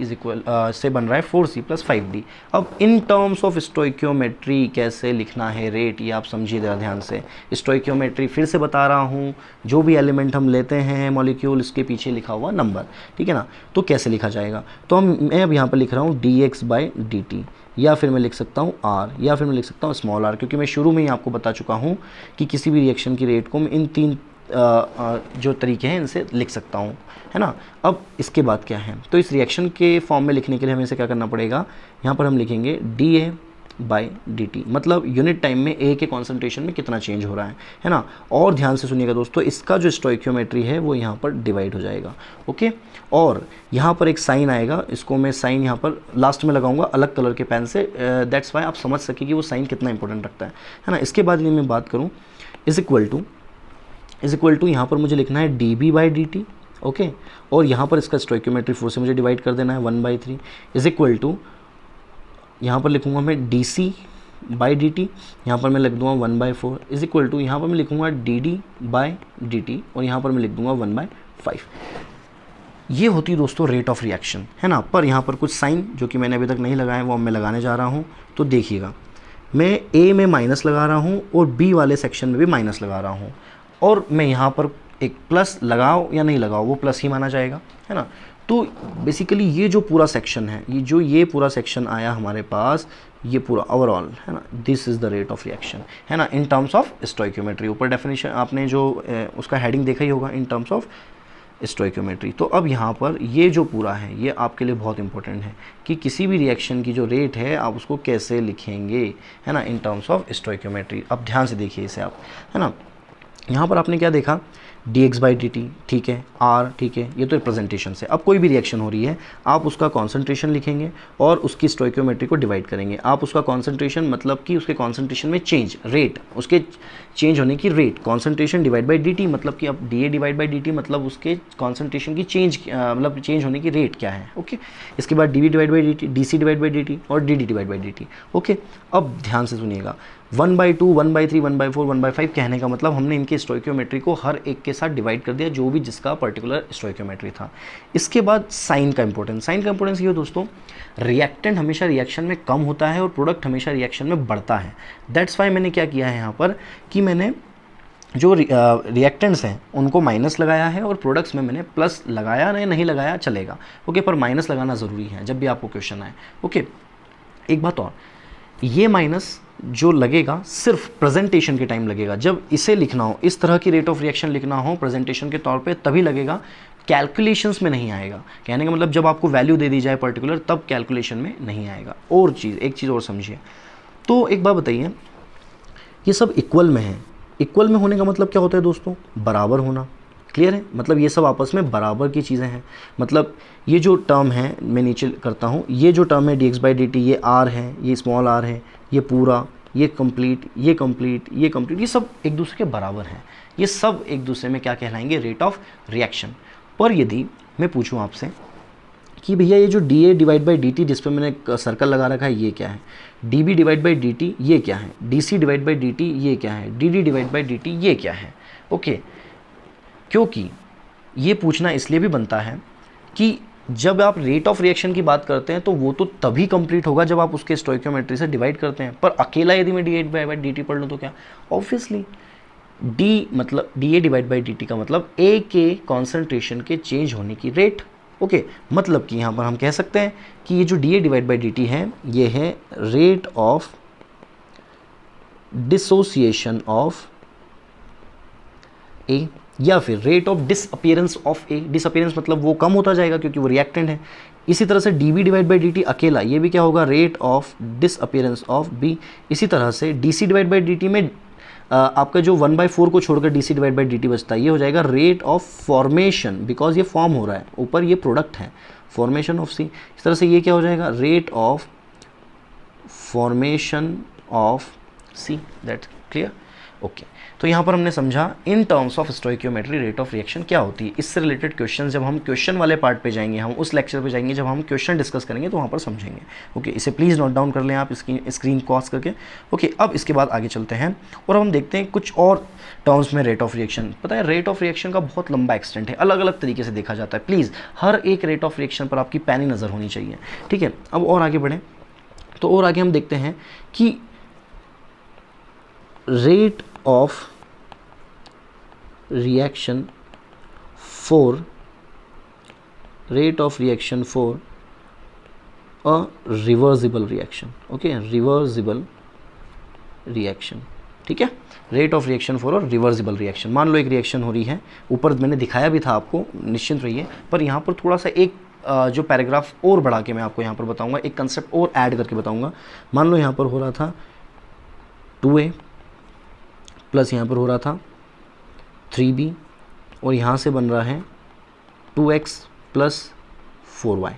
से बन रहा है 4c + 5d। अब इन टर्म्स ऑफ स्टोइकियोमेट्री कैसे लिखना है रेट, ये आप समझिए ज़रा ध्यान से। स्टोइकियोमेट्री फिर से बता रहा हूँ, जो भी एलिमेंट हम लेते हैं मॉलिक्यूल, इसके पीछे लिखा हुआ नंबर, ठीक है ना। तो कैसे लिखा जाएगा, तो मैं अब यहाँ पर लिख रहा हूँ dx/dt, या फिर मैं लिख सकता हूँ r, या फिर मैं लिख सकता हूँ स्मॉल r, क्योंकि मैं शुरू में ही आपको बता चुका हूँ कि किसी भी रिएक्शन की रेट को मैं इन 3 जो तरीके हैं इनसे लिख सकता हूँ, है ना। अब इसके बाद क्या है, तो इस रिएक्शन के फॉर्म में लिखने के लिए हमें इसे क्या करना पड़ेगा, यहाँ पर हम लिखेंगे dA/dt, मतलब यूनिट टाइम में A के कॉन्सेंट्रेशन में कितना चेंज हो रहा है ना। और ध्यान से सुनिएगा दोस्तों, इसका जो स्टोइकियोमेट्री है वो यहाँ पर डिवाइड हो जाएगा, ओके। और यहाँ पर एक साइन आएगा, इसको मैं साइन यहाँ पर लास्ट में लगाऊंगा अलग कलर के पेन से, दैट्स वाई आप समझ सके कि वो साइन कितना इंपॉर्टेंट रखता है ना। इसके बाद यदि मैं बात करूँ इज इक्वल टू यहाँ पर मुझे लिखना है dB/dt, ओके। और यहाँ पर इसका स्टोइकियोमेट्री 4 से मुझे डिवाइड कर देना है 1/3 इज इक्वल टू, यहाँ पर लिखूँगा मैं dC/dt, यहाँ पर मैं लिख दूँगा 1/4 इज इक्वल टू, यहाँ पर मैं लिखूँगा dd/dt, और यहाँ पर मैं लिख दूँगा 1/5। ये होती है दोस्तों रेट ऑफ रिएक्शन, है ना। पर यहाँ पर कुछ साइन जो कि मैंने अभी तक नहीं लगाए वो मैं लगाने जा रहा हूँ। तो देखिएगा, मैं A में माइनस लगा रहा हूँ और B वाले सेक्शन में भी माइनस लगा रहा हूँ, और मैं यहाँ पर एक प्लस लगाओ या नहीं लगाओ वो प्लस ही माना जाएगा, है ना। तो बेसिकली ये जो पूरा सेक्शन है, ये पूरा सेक्शन आया हमारे पास, ये पूरा ओवरऑल, है ना, this is the rate of reaction, है ना, इन टर्म्स ऑफ स्टोइकियोमेट्री। ऊपर डेफिनेशन आपने जो उसका हेडिंग देखा ही होगा, इन टर्म्स ऑफ स्टोइकियोमेट्री। तो अब यहाँ पर ये जो पूरा है ये आपके लिए बहुत इंपॉर्टेंट है कि किसी भी रिएक्शन की जो रेट है आप उसको कैसे लिखेंगे, है ना, इन टर्म्स ऑफ स्टोइकियोमेट्री। अब ध्यान से देखिए इसे आप, है ना। यहाँ पर आपने क्या देखा, dx/dt, ठीक है, r, ठीक है, ये तो रिप्रेजेंटेशन से। अब कोई भी रिएक्शन हो रही है, आप उसका कॉन्सेंट्रेशन लिखेंगे और उसकी स्टोइकियोमेट्री को डिवाइड करेंगे। आप उसका कॉन्सेंट्रेशन मतलब कि उसके कॉन्सेंट्रेशन में चेंज रेट, उसके चेंज होने की rate, concentration divide by dt, मतलब कि अब dA डिवाइड बाई dt मतलब उसके कॉन्सेंट्रेशन की चेंज, मतलब चेंज होने की रेट क्या है। ओके, इसके बाद dV divide by dt, dC divide by dt और dd divide by dt। Okay, अब ध्यान से सुनिएगा, 1/2, 1/3, 1/4, 1/5 कहने का मतलब हमने इनके स्टोइकियोमेट्री को हर एक के साथ डिवाइड कर दिया, जो भी जिसका पर्टिकुलर स्टोइकियोमेट्री था। इसके बाद साइन का इंपॉर्टेंस, साइन का इंपॉर्टेंस ये हो दोस्तों, रिएक्टेंट हमेशा रिएक्शन में कम होता है और प्रोडक्ट हमेशा रिएक्शन में बढ़ता है। दैट्स वाई मैंने क्या किया है यहाँ पर कि मैंने जो रिएक्टेंट्स हैं उनको माइनस लगाया है और प्रोडक्ट्स में मैंने प्लस लगाया, नहीं लगाया चलेगा। ओके, पर माइनस लगाना ज़रूरी है जब भी आपको क्वेश्चन आए। ओके, एक बात और, ये माइनस जो लगेगा सिर्फ प्रेजेंटेशन के टाइम लगेगा। जब इसे लिखना हो, इस तरह की रेट ऑफ रिएक्शन लिखना हो प्रेजेंटेशन के तौर पे, तभी लगेगा, कैलकुलेशंस में नहीं आएगा। कहने का मतलब जब आपको वैल्यू दे दी जाए पर्टिकुलर, तब कैलकुलेशन में नहीं आएगा। और चीज़, एक चीज़ और समझिए, तो एक बात बताइए, ये सब इक्वल में है। इक्वल में होने का मतलब क्या होता है दोस्तों, बराबर होना। क्लियर है, मतलब ये सब आपस में बराबर की चीज़ें हैं। मतलब ये जो टर्म है, मैं नीचे करता हूँ, ये जो टर्म है dx/dt, ये r है, ये स्मॉल r है, ये पूरा, ये कंप्लीट, ये कंप्लीट, ये कंप्लीट, ये सब एक दूसरे के बराबर हैं। ये सब एक दूसरे में क्या कहलाएंगे, रेट ऑफ रिएक्शन। पर यदि मैं पूछूं आपसे कि भैया ये जो dA डिवाइड बाई dt जिस पर मैंने सर्कल लगा रखा है, ये क्या है, dB डिवाइड बाई dt ये क्या है, dC डिवाइड बाई dt ये क्या है, dd डिवाइड बाई dt ये क्या है। ओके, क्योंकि ये पूछना इसलिए भी बनता है कि जब आप रेट ऑफ रिएक्शन की बात करते हैं तो वो तो तभी कंप्लीट होगा जब आप उसके स्टोइकियोमेट्री से डिवाइड करते हैं। पर अकेला यदि मैं dA डिवाइड बाई dt पढ़ लूँ तो क्या, obviously dA divide by dt का मतलब A के कॉन्सेंट्रेशन के चेंज होने की रेट। ओके, मतलब कि यहाँ पर हम कह सकते हैं कि ये जो dA डिवाइड बाई dt है, ये है rate of dissociation of A, या फिर rate of disappearance of A. Disappearance मतलब वो कम होता जाएगा क्योंकि वो रिएक्टेंट है। इसी तरह से dB डिवाइड बाई dt अकेला, ये भी क्या होगा, rate of disappearance of B। इसी तरह से dC डिवाइड बाई dt में आपका जो 1/4 को छोड़कर dC डिवाइड बाई dt बचता है, ये हो जाएगा रेट ऑफ फॉर्मेशन, बिकॉज ये फॉर्म हो रहा है, ऊपर ये प्रोडक्ट है, फॉर्मेशन ऑफ C। इस तरह से ये क्या हो जाएगा, rate of formation of C। That's clear. Okay, तो यहाँ पर हमने समझा in terms of stoichiometry rate of reaction क्या होती है। इससे रिलेटेड क्वेश्चन जब हम क्वेश्चन वाले पार्ट पे जाएंगे, हम उस लेक्चर पे जाएंगे जब हम क्वेश्चन डिस्कस करेंगे, तो वहाँ पर समझेंगे। ओके, इसे प्लीज़ नोट डाउन कर लें आप इसकी स्क्रीन क्रॉस करके। ओके, अब इसके बाद आगे चलते हैं और हम देखते हैं कुछ और टर्म्स में रेट ऑफ रिएक्शन। पता है, रेट ऑफ रिएक्शन का बहुत लंबा एक्सटेंट है, अलग अलग तरीके से देखा जाता है। प्लीज़ हर एक रेट ऑफ रिएक्शन पर आपकी पैनी नज़र होनी चाहिए, ठीक है। अब और आगे बढ़ें तो और आगे हम देखते हैं कि rate of reaction for a reversible reaction। Okay, reversible reaction, ठीक है, rate of reaction for a reversible reaction. मान लो एक रिएक्शन हो रही है, ऊपर मैंने दिखाया भी था आपको, निश्चिंत रहिए, पर यहाँ पर थोड़ा सा एक जो पैराग्राफ और बढ़ा के मैं आपको यहाँ पर बताऊँगा, एक कंसेप्ट और ऐड करके बताऊँगा। मान लो यहाँ पर हो रहा था 2A प्लस यहाँ पर हो रहा था 3B और यहाँ से बन रहा है 2x plus 4y।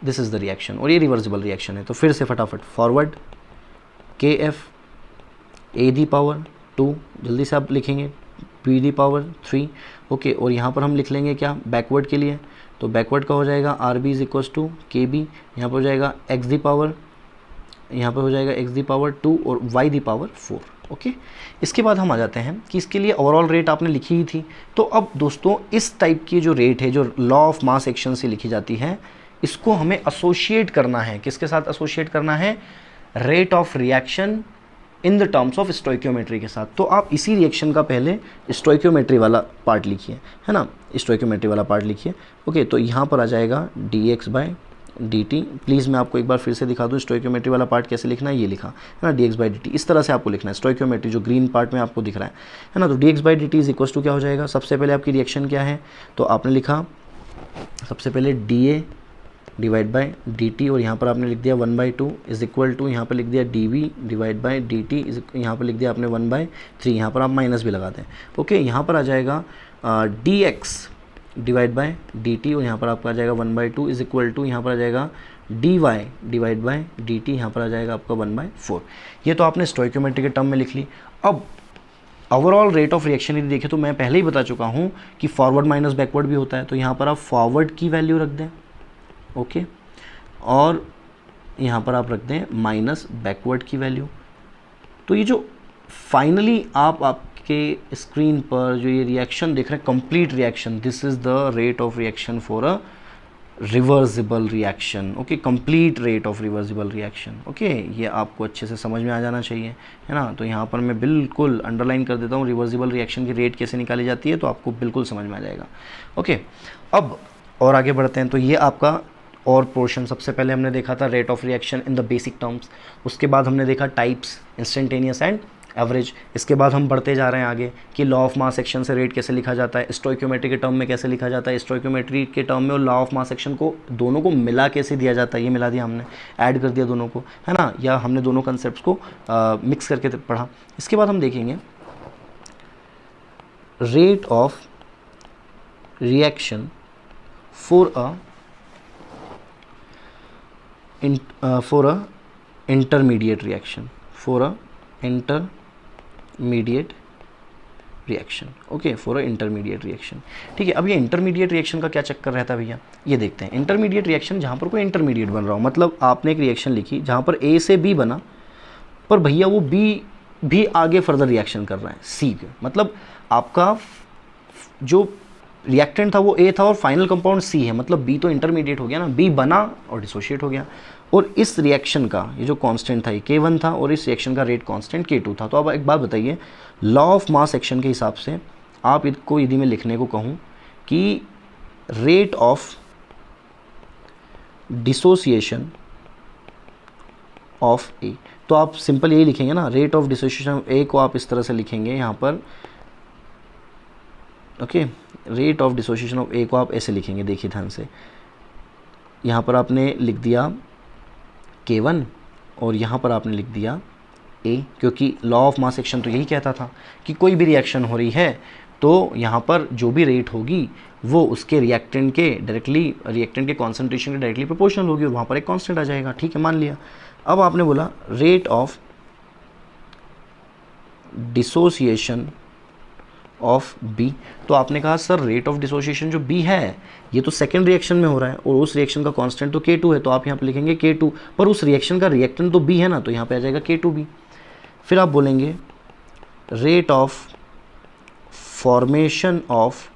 This is the reaction और ये रिवर्सिबल रिएक्शन है। तो फिर से फटाफट forward, KF A the power 2, जल्दी से आप लिखेंगे B दी पावर 3। ओके, और यहाँ पर हम लिख लेंगे क्या, बैकवर्ड के लिए, तो बैकवर्ड का हो जाएगा RB is equals to KB, यहाँ पर हो जाएगा x दी पावर, यहाँ पर हो जाएगा x दी पावर 2 और y दी पावर 4। ओके, इसके बाद हम आ जाते हैं कि इसके लिए ओवरऑल रेट आपने लिखी ही थी। तो अब दोस्तों इस टाइप की जो रेट है, जो लॉ ऑफ मास एक्शन से लिखी जाती है, इसको हमें एसोसिएट करना है। किसके साथ एसोसिएट करना है, rate of reaction in the terms of stoichiometry के साथ। तो आप इसी रिएक्शन का पहले स्टोइकियोमेट्री वाला पार्ट लिखिए, है ना, स्टोइकियोमेट्री वाला पार्ट लिखिए। ओके, तो यहाँ पर आ जाएगा dx बाई dt। प्लीज़ मैं आपको एक बार फिर से दिखा दूँ स्टोइकियोमेट्री वाला पार्ट कैसे लिखना है, ये लिखा है ना, dx बाई dt। इस तरह से आपको लिखना है स्टोइकियोमेट्री, जो ग्रीन पार्ट में आपको दिख रहा है ना। तो dx by dt is equals to क्या हो जाएगा, सबसे पहले आपकी रिएक्शन क्या है, तो आपने लिखा सबसे पहले dA divide by D T, और यहाँ पर आपने लिख दिया 1/2 इज इक्वल टू, यहाँ पर लिख दिया D V divide by D T, यहाँ पर लिख दिया आपने 1/3, यहाँ पर आप माइनस भी लगा दें। ओके, यहाँ पर आ जाएगा D x divide by D T, और यहाँ पर आपका आ जाएगा 1/2 इज इक्वल टू, यहाँ पर आ जाएगा D Y divide by D T, यहाँ पर आ जाएगा आपका 1/4। ये तो आपने स्टोइकोमेट्री के टर्म में लिख ली। अब ओवरऑल रेट ऑफ रिएक्शन यदि देखें तो मैं पहले ही बता चुका हूँ कि फॉरवर्ड माइनस बैकवर्ड भी होता है, तो यहाँ पर आप फॉरवर्ड की वैल्यू रख दें, ओके, और यहाँ पर आप रख दें माइनस बैकवर्ड की वैल्यू। तो ये जो फाइनली आपके स्क्रीन पर जो ये रिएक्शन देख रहे हैं, complete reaction, this is the rate of reaction for a reversible reaction. Okay, complete rate of reversible reaction. Okay, ये आपको अच्छे से समझ में आ जाना चाहिए, है ना। तो यहाँ पर मैं बिल्कुल अंडरलाइन कर देता हूँ रिवर्सिबल रिएक्शन की रेट कैसे निकाली जाती है, तो आपको बिल्कुल समझ में आ जाएगा। ओके, अब और आगे बढ़ते हैं। तो ये आपका और पोर्शन, सबसे पहले हमने देखा था rate of reaction in the basic terms, उसके बाद हमने देखा टाइप्स, इंस्टेंटेनियस एंड एवरेज। इसके बाद हम बढ़ते जा रहे हैं आगे कि लॉ ऑफ मास एक्शन से रेट कैसे लिखा जाता है, स्टोइकोमेट्री के टर्म में कैसे लिखा जाता है, स्टोइकोमेट्री के टर्म में और लॉ ऑफ मास एक्शन को दोनों को मिला कैसे दिया जाता है, ये मिला दिया हमने, ऐड कर दिया दोनों को, है ना, या हमने दोनों कंसेप्ट को मिक्स करके पढ़ा। इसके बाद हम देखेंगे rate of reaction for a intermediate reaction, for a intermediate reaction. Okay, for a intermediate reaction. ठीक है, अब ये इंटरमीडिएट रिएक्शन का क्या चक्कर रहता है भैया, ये देखते हैं। इंटरमीडिएट रिएक्शन जहाँ पर कोई इंटरमीडिएट बन रहा हो, मतलब आपने एक रिएक्शन लिखी जहाँ पर ए से बी बना, पर भैया वो बी भी आगे फर्दर रिएक्शन कर रहा है सी के, मतलब आपका जो रिएक्टेंट था वो ए था और फाइनल कंपाउंड सी है, मतलब बी तो इंटरमीडिएट हो गया ना, बी बना और डिसोशिएट हो गया। और इस रिएक्शन का ये जो कांस्टेंट था ये K1 था और इस रिएक्शन का रेट कांस्टेंट K2 था। तो अब एक बात बताइए, लॉ ऑफ मास एक्शन के हिसाब से आप इसको यदि मैं लिखने को कहूँ कि rate of dissociation of A, तो आप सिंपल यही लिखेंगे ना, rate of dissociation of A को आप इस तरह से लिखेंगे यहाँ पर। Okay, rate of dissociation of A को आप ऐसे लिखेंगे, देखिए ध्यान से, यहाँ पर आपने लिख दिया K1 और यहाँ पर आपने लिख दिया A, क्योंकि लॉ ऑफ मास एक्शन तो यही कहता था कि कोई भी रिएक्शन हो रही है तो यहाँ पर जो भी रेट होगी वो उसके रिएक्टेंट के डायरेक्टली, रिएक्टेंट के कॉन्सेंट्रेशन के डायरेक्टली प्रोपोर्शनल होगी और वहाँ पर एक कांस्टेंट आ जाएगा। ठीक है, मान लिया। अब आपने बोला rate of dissociation of B, तो आपने कहा सर रेट ऑफ डिसोसिएशन जो बी है ये तो सेकेंड रिएक्शन में हो रहा है और उस रिएक्शन का कांस्टेंट तो K2 है, तो आप यहाँ पे लिखेंगे K2, पर उस रिएक्शन का रिएक्टेंट तो बी है ना, तो यहाँ पे आ जाएगा K2B। फिर आप बोलेंगे रेट ऑफ फॉर्मेशन ऑफ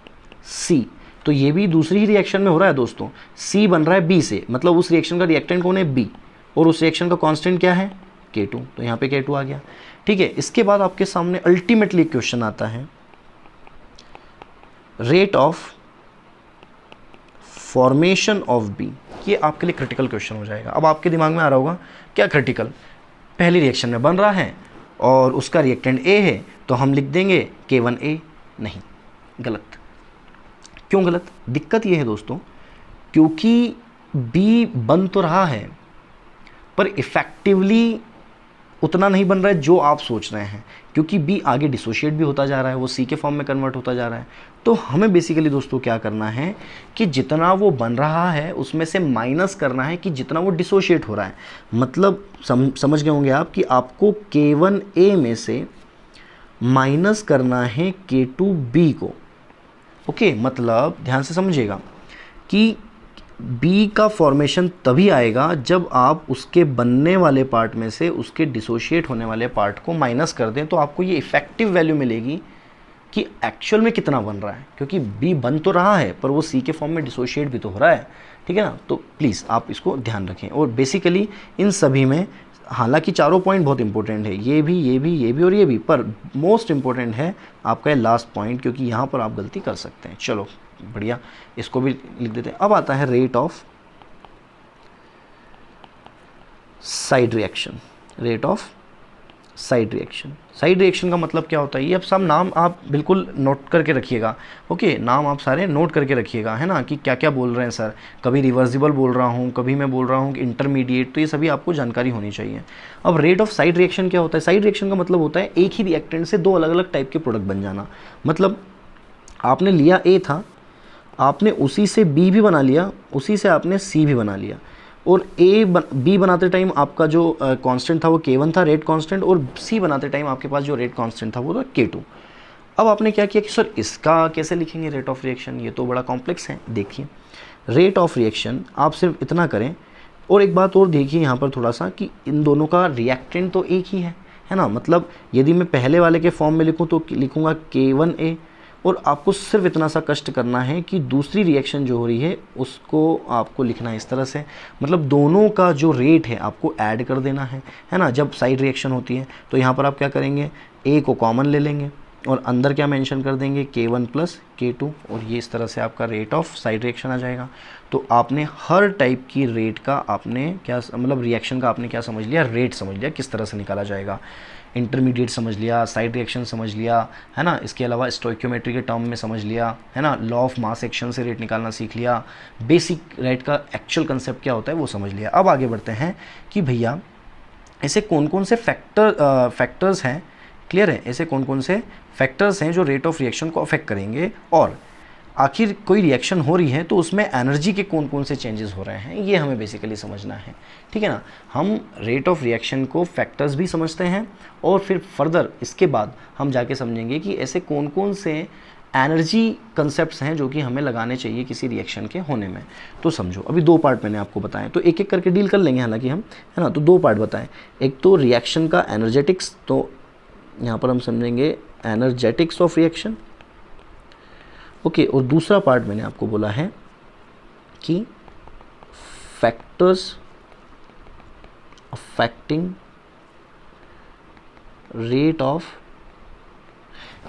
सी, तो ये भी दूसरी ही रिएक्शन में हो रहा है दोस्तों, सी बन रहा है बी से, मतलब उस रिएक्शन का रिएक्टेंट कौन है, बी, और उस रिएक्शन का कांस्टेंट क्या है, K2, तो यहाँ पे K2 आ गया। ठीक है, इसके बाद आपके सामने अल्टीमेटली क्वेश्चन आता है rate of formation of B. ये आपके लिए क्रिटिकल क्वेश्चन हो जाएगा। अब आपके दिमाग में आ रहा होगा क्या क्रिटिकल, पहली रिएक्शन में बन रहा है और उसका रिएक्टेंट ए है तो हम लिख देंगे K1A। नहीं, गलत। क्यों गलत? दिक्कत ये है दोस्तों, क्योंकि बी बन तो रहा है पर इफेक्टिवली उतना नहीं बन रहा है जो आप सोच रहे हैं, क्योंकि बी आगे डिसोशिएट भी होता जा रहा है, वो सी के फॉर्म में कन्वर्ट होता जा रहा है। तो हमें बेसिकली दोस्तों क्या करना है कि जितना वो बन रहा है उसमें से माइनस करना है कि जितना वो डिसोशिएट हो रहा है। मतलब समझ गए होंगे आप कि आपको K1A में से माइनस करना है K2B को। ओके, मतलब ध्यान से समझिएगा कि बी का फॉर्मेशन तभी आएगा जब आप उसके बनने वाले पार्ट में से उसके डिसोशिएट होने वाले पार्ट को माइनस कर दें, तो आपको ये इफेक्टिव वैल्यू मिलेगी कि एक्चुअल में कितना बन रहा है, क्योंकि बी बन तो रहा है पर वो सी के फॉर्म में डिसोशिएट भी तो हो रहा है। ठीक है ना, तो प्लीज़ आप इसको ध्यान रखें। और बेसिकली इन सभी में, हालांकि चारों पॉइंट बहुत इंपॉर्टेंट है, ये भी और ये भी, पर मोस्ट इंपॉर्टेंट है आपका लास्ट पॉइंट, क्योंकि यहाँ पर आप गलती कर सकते हैं। चलो बढ़िया, इसको भी लिख देते हैं। अब आता है rate of side reaction, rate of side reaction. Side reaction का मतलब क्या होता है, ये अब सब नाम आप बिल्कुल नोट करके रखिएगा। ओके, नाम आप सारे नोट करके रखिएगा, है ना, कि क्या क्या बोल रहे हैं सर। कभी रिवर्सिबल बोल रहा हूँ, कभी मैं बोल रहा हूँ कि इंटरमीडिएट, तो ये सभी आपको जानकारी होनी चाहिए। अब रेट ऑफ साइड रिएक्शन क्या होता है? साइड रिएक्शन का मतलब होता है एक ही रिएक्टेंट से दो अलग अलग टाइप के प्रोडक्ट बन जाना। मतलब आपने लिया ए था, आपने उसी से बी भी बना लिया, उसी से आपने सी भी बना लिया, और बी बनाते टाइम आपका जो कांस्टेंट था वो K1 था, रेट कांस्टेंट, और सी बनाते टाइम आपके पास जो रेट कांस्टेंट था वो था K2। अब आपने क्या किया कि सर इसका कैसे लिखेंगे रेट ऑफ रिएक्शन, ये तो बड़ा कॉम्प्लेक्स है। देखिए, रेट ऑफ रिएक्शन आप सिर्फ इतना करें, और एक बात और देखिए यहाँ पर थोड़ा सा कि इन दोनों का रिएक्टेंट तो एक ही है ना। मतलब यदि मैं पहले वाले के फॉर्म में लिखूँ तो लिखूँगा K1A, और आपको सिर्फ इतना सा कष्ट करना है कि दूसरी रिएक्शन जो हो रही है उसको आपको लिखना है इस तरह से। मतलब दोनों का जो रेट है आपको ऐड कर देना है ना। जब साइड रिएक्शन होती है तो यहाँ पर आप क्या करेंगे, ए को कॉमन ले लेंगे और अंदर क्या मेंशन कर देंगे, K1 प्लस K2, और ये इस तरह से आपका रेट ऑफ साइड रिएक्शन आ जाएगा। तो आपने हर टाइप की रेट का आपने क्या मतलब रिएक्शन का आपने क्या समझ लिया, रेट समझ लिया किस तरह से निकाला जाएगा। इंटरमीडिएट समझ लिया, साइड रिएक्शन समझ लिया, है ना। इसके अलावा स्टोइकियोमेट्री के टर्म में समझ लिया, है ना। लॉ ऑफ मास एक्शन से रेट निकालना सीख लिया, बेसिक रेट का एक्चुअल कंसेप्ट क्या होता है वो समझ लिया। अब आगे बढ़ते हैं कि भैया ऐसे कौन कौन से फैक्टर्स हैं, क्लियर है, ऐसे कौन कौन से फैक्टर्स हैं जो रेट ऑफ रिएक्शन को अफेक्ट करेंगे, और आखिर कोई रिएक्शन हो रही है तो उसमें एनर्जी के कौन कौन से चेंजेस हो रहे हैं, ये हमें बेसिकली समझना है, ठीक है ना। हम रेट ऑफ रिएक्शन को फैक्टर्स भी समझते हैं, और फिर फर्दर इसके बाद हम जाके समझेंगे कि ऐसे कौन कौन से एनर्जी कंसेप्ट्स हैं जो कि हमें लगाने चाहिए किसी रिएक्शन के होने में। तो समझो, अभी दो पार्ट मैंने आपको बताए, तो एक एक करके डील कर लेंगे हालांकि हम, है ना। तो दो पार्ट बताएं, एक तो रिएक्शन का एनर्जेटिक्स, तो यहाँ पर हम समझेंगे एनर्जेटिक्स ऑफ रिएक्शन, ओके। और दूसरा पार्ट मैंने आपको बोला है कि factors affecting rate of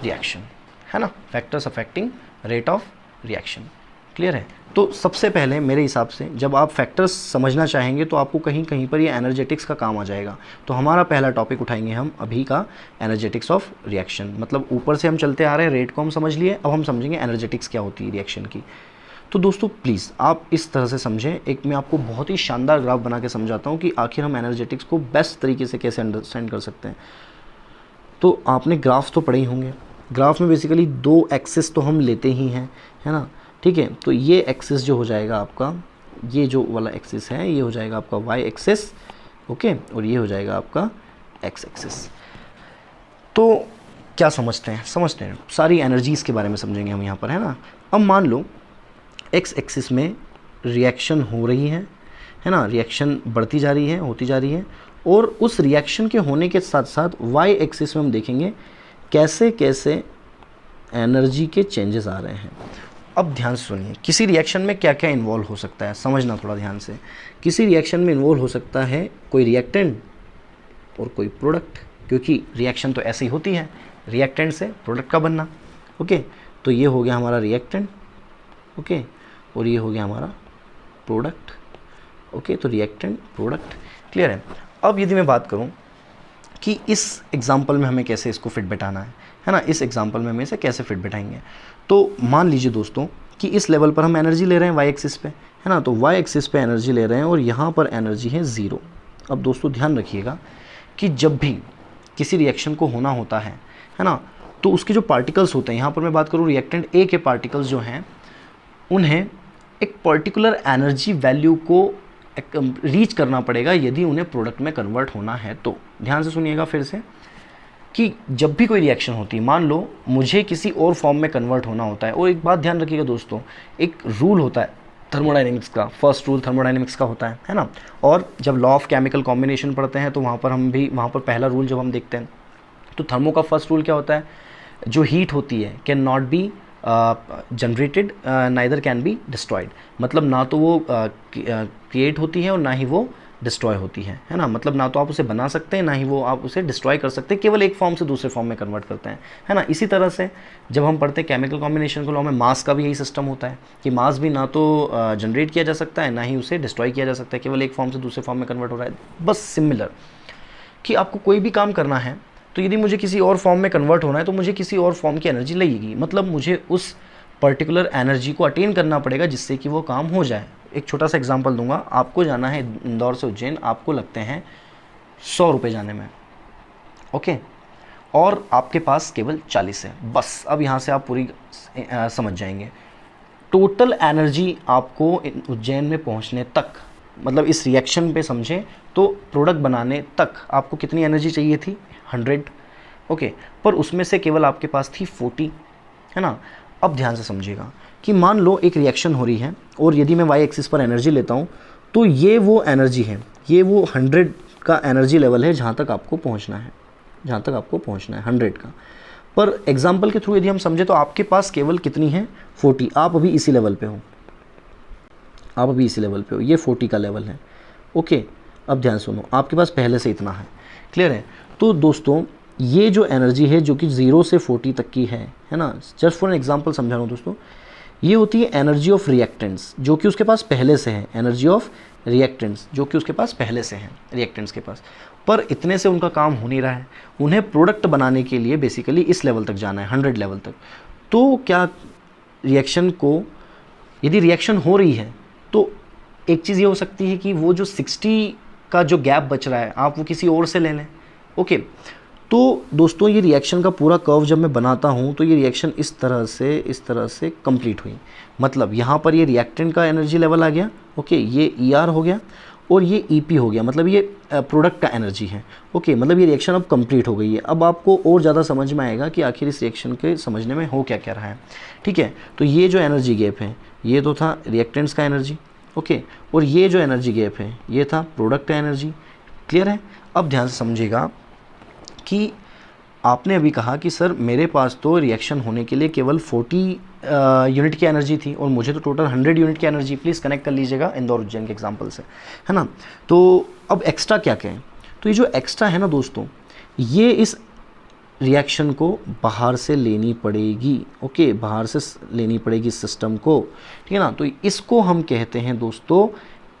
reaction, है ना, factors affecting rate of reaction, clear है। तो सबसे पहले मेरे हिसाब से जब आप फैक्टर्स समझना चाहेंगे तो आपको कहीं कहीं पर ये एनर्जेटिक्स का काम आ जाएगा। तो हमारा पहला टॉपिक उठाएंगे हम अभी का एनर्जेटिक्स ऑफ रिएक्शन। मतलब ऊपर से हम चलते आ रहे हैं, रेट को हम समझ लिए, अब हम समझेंगे एनर्जेटिक्स क्या होती है रिएक्शन की। तो दोस्तों प्लीज़ आप इस तरह से समझें, एक मैं आपको बहुत ही शानदार ग्राफ बना के समझाता हूँ कि आखिर हम एनर्जेटिक्स को बेस्ट तरीके से कैसे अंडरस्टैंड कर सकते हैं। तो आपने ग्राफ तो पढ़े ही होंगे, ग्राफ में बेसिकली दो एक्सिस तो हम लेते ही हैं, है ना, ठीक है। तो ये एक्सिस जो हो जाएगा आपका, ये जो वाला एक्सिस है ये हो जाएगा आपका वाई एक्सिस, ओके, और ये हो जाएगा आपका एक्स एक्सिस। तो क्या समझते हैं, सारी एनर्जीज़ के बारे में समझेंगे हम यहाँ पर, है ना। अब मान लो एक्स एक्सिस में रिएक्शन हो रही है ना, रिएक्शन बढ़ती जा रही है, होती जा रही है, और उस रिएक्शन के होने के साथ साथ वाई एक्सिस में हम देखेंगे कैसे कैसे एनर्जी के चेंजेस आ रहे हैं। अब ध्यान से सुनिए, किसी रिएक्शन में क्या क्या इन्वॉल्व हो सकता है, समझना थोड़ा ध्यान से। किसी रिएक्शन में इन्वॉल्व हो सकता है कोई रिएक्टेंट और कोई प्रोडक्ट, क्योंकि रिएक्शन तो ऐसी होती है, रिएक्टेंट से प्रोडक्ट का बनना, ओके। तो ये हो गया हमारा रिएक्टेंट, ओके, और ये हो गया हमारा प्रोडक्ट, ओके। तो रिएक्टेंट, प्रोडक्ट, क्लियर है। अब यदि मैं बात करूँ कि इस एग्जाम्पल में हमें कैसे इसको फिट बैठाना है ना, इस एग्जाम्पल में हमें इसे कैसे फिट बैठाएंगे। तो मान लीजिए दोस्तों कि इस लेवल पर हम एनर्जी ले रहे हैं वाई एक्सिस पे, है ना। तो वाई एक्सिस पे एनर्जी ले रहे हैं और यहाँ पर एनर्जी है 0। अब दोस्तों ध्यान रखिएगा कि जब भी किसी रिएक्शन को होना होता है ना, तो उसके जो पार्टिकल्स होते हैं, यहाँ पर मैं बात करूँ रिएक्टेंट ए के पार्टिकल्स जो हैं, उन्हें एक पर्टिकुलर एनर्जी वैल्यू को रीच करना पड़ेगा यदि उन्हें प्रोडक्ट में कन्वर्ट होना है। तो ध्यान से सुनिएगा फिर से कि जब भी कोई रिएक्शन होती है, मान लो मुझे किसी और फॉर्म में कन्वर्ट होना होता है, और एक बात ध्यान रखिएगा दोस्तों, एक रूल होता है थर्मोडाइनमिक्स का, फर्स्ट रूल थर्मोडाइनमिक्स का होता है ना। और जब लॉ ऑफ केमिकल कॉम्बिनेशन पढ़ते हैं तो वहाँ पर पहला रूल जब हम देखते हैं तो थर्मो का फर्स्ट रूल क्या होता है, जो हीट होती है can not be generated neither can be destroyed. मतलब ना तो वो क्रिएट होती है और ना ही वो डिस्ट्रॉय होती है ना। मतलब ना तो आप उसे बना सकते हैं, ना ही वो आप उसे डिस्ट्रॉय कर सकते हैं, केवल एक फॉर्म से दूसरे फॉर्म में कन्वर्ट करते हैं, है ना। इसी तरह से जब हम पढ़ते हैं केमिकल कॉम्बिनेशन को लॉ में, मास का भी यही सिस्टम होता है कि मास भी ना तो जनरेट किया जा सकता है, ना ही उसे डिस्ट्रॉय किया जा सकता है, केवल एक फॉर्म से दूसरे फॉर्म में कन्वर्ट हो रहा है। बस सिमिलर कि आपको कोई भी काम करना है तो यदि मुझे किसी और फॉर्म में कन्वर्ट होना है तो मुझे किसी और फॉर्म की एनर्जी लगेगी, मतलब मुझे उस पर्टिकुलर एनर्जी को अटेन करना पड़ेगा जिससे कि वो काम हो जाए। एक छोटा सा एग्जांपल दूंगा, आपको जाना है इंदौर से उज्जैन, आपको लगते हैं 100 रुपये जाने में, ओके, और आपके पास केवल 40 है, बस अब यहाँ से आप पूरी समझ जाएंगे। टोटल एनर्जी आपको उज्जैन में पहुँचने तक, मतलब इस रिएक्शन पे समझें तो प्रोडक्ट बनाने तक आपको कितनी एनर्जी चाहिए थी, 100, ओके, पर उसमें से केवल आपके पास थी 40, है ना। अब ध्यान से समझिएगा कि मान लो एक रिएक्शन हो रही है और यदि मैं वाई एक्सिस पर एनर्जी लेता हूँ तो ये वो एनर्जी है, ये वो 100 का एनर्जी लेवल है जहाँ तक आपको पहुँचना है, जहाँ तक आपको पहुँचना है 100 का। पर एग्जाम्पल के थ्रू यदि हम समझे तो आपके पास केवल कितनी है, 40, आप अभी इसी लेवल पे हो, आप अभी इसी लेवल पे हो, ये 40 का लेवल है, ओके। अब ध्यान सुनो, आपके पास पहले से इतना है, क्लियर है। तो दोस्तों ये जो एनर्जी है जो कि 0 से 40 तक की है ना, जस्ट फॉर एन एग्जांपल समझा रहा हूँ दोस्तों, ये होती है एनर्जी ऑफ रिएक्टेंट्स जो कि उसके पास पहले से है, एनर्जी ऑफ रिएक्टेंट्स जो कि उसके पास पहले से है, रिएक्टेंट्स के पास, पर इतने से उनका काम हो नहीं रहा है, उन्हें प्रोडक्ट बनाने के लिए बेसिकली इस लेवल तक जाना है, 100 लेवल तक। तो क्या रिएक्शन को, यदि रिएक्शन हो रही है तो एक चीज़ ये हो सकती है कि वो जो 60 का जो गैप बच रहा है आप वो किसी और से ले लें, ओके। तो दोस्तों ये रिएक्शन का पूरा कर्व जब मैं बनाता हूँ तो ये रिएक्शन इस तरह से कंप्लीट हुई, मतलब यहाँ पर ये रिएक्टेंट का एनर्जी लेवल आ गया, ओके, ये ER हो गया और ये EP हो गया, मतलब ये प्रोडक्ट का एनर्जी है, ओके, मतलब ये रिएक्शन अब कंप्लीट हो गई है। अब आपको और ज़्यादा समझ में आएगा कि आखिर इस रिएक्शन के समझने में हो क्या क्या रहा है, ठीक है। तो ये जो एनर्जी गैप है ये तो था रिएक्टेंट्स का एनर्जी, ओके, और ये जो एनर्जी गैप है ये था प्रोडक्ट का एनर्जी, क्लियर है। अब ध्यान से समझिएगा कि आपने अभी कहा कि सर मेरे पास तो रिएक्शन होने के लिए केवल 40 यूनिट की एनर्जी थी और मुझे तो टोटल 100 यूनिट की एनर्जी, प्लीज़ कनेक्ट कर लीजिएगा इंदौर उज्जैन के एग्जांपल से, है ना। तो अब एक्स्ट्रा क्या कहें, तो ये जो एक्स्ट्रा है ना दोस्तों, ये इस रिएक्शन को बाहर से लेनी पड़ेगी, ओके, बाहर से लेनी पड़ेगी सिस्टम को, ठीक है ना। तो इसको हम कहते हैं दोस्तों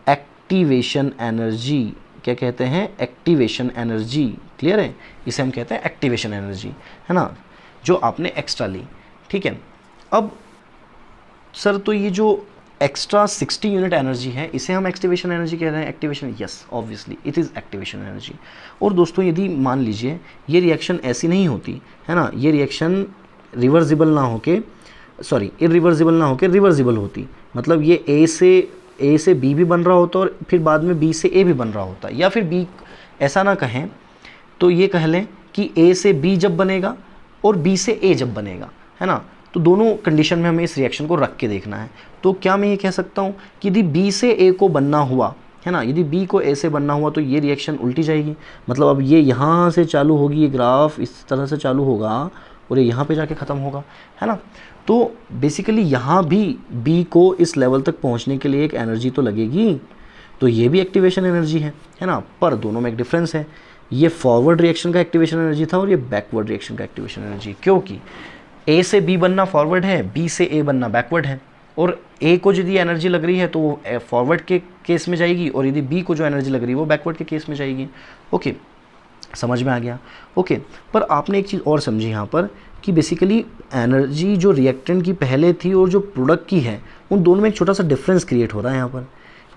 एक्टिवेशन एनर्जी, क्या कहते हैं, एक्टिवेशन एनर्जी, क्लियर है, इसे हम कहते हैं एक्टिवेशन एनर्जी, है ना, जो आपने एक्स्ट्रा ली, ठीक है। अब सर तो ये जो एक्स्ट्रा 60 यूनिट एनर्जी है इसे हम एक्टिवेशन एनर्जी कह रहे हैं, activation, yes obviously it is activation energy. और दोस्तों यदि मान लीजिए ये रिएक्शन ऐसी नहीं होती, है ना, ये रिएक्शन रिवर्सिबल ना होके, सॉरी इरिवर्सिबल ना होके रिवर्सिबल होती, मतलब ये ए से बी भी बन रहा होता और फिर बाद में बी से ए भी बन रहा होता, या फिर बी ऐसा ना कहें तो ये कह लें कि ए से बी जब बनेगा और बी से ए जब बनेगा, है ना, तो दोनों कंडीशन में हमें इस रिएक्शन को रख के देखना है। तो क्या मैं ये कह सकता हूँ कि यदि बी से ए को बनना हुआ, है ना, यदि बी को ए से बनना हुआ तो ये रिएक्शन उल्टी जाएगी, मतलब अब ये यहाँ से चालू होगी, ये ग्राफ इस तरह से चालू होगा और ये यहाँ पे जाके ख़त्म होगा, है ना। तो बेसिकली यहाँ भी बी को इस लेवल तक पहुँचने के लिए एक एनर्जी तो लगेगी, तो ये भी एक्टिवेशन एनर्जी है ना, पर दोनों में एक डिफरेंस है, ये फॉरवर्ड रिएक्शन का एक्टिवेशन एनर्जी था और ये बैकवर्ड रिएक्शन का एक्टिवेशन एनर्जी, क्योंकि ए से बी बनना फॉरवर्ड है, बी से ए बनना बैकवर्ड है, और ए को यदि एनर्जी लग रही है तो वो फॉरवर्ड के केस में जाएगी और यदि बी को जो एनर्जी लग रही है वो बैकवर्ड के केस में जाएगी, ओके, समझ में आ गया, ओके। पर आपने एक चीज़ और समझी यहाँ पर कि बेसिकली एनर्जी जो रिएक्टेंट की पहले थी और जो प्रोडक्ट की है उन दोनों में एक छोटा सा डिफरेंस क्रिएट हो रहा है यहाँ पर,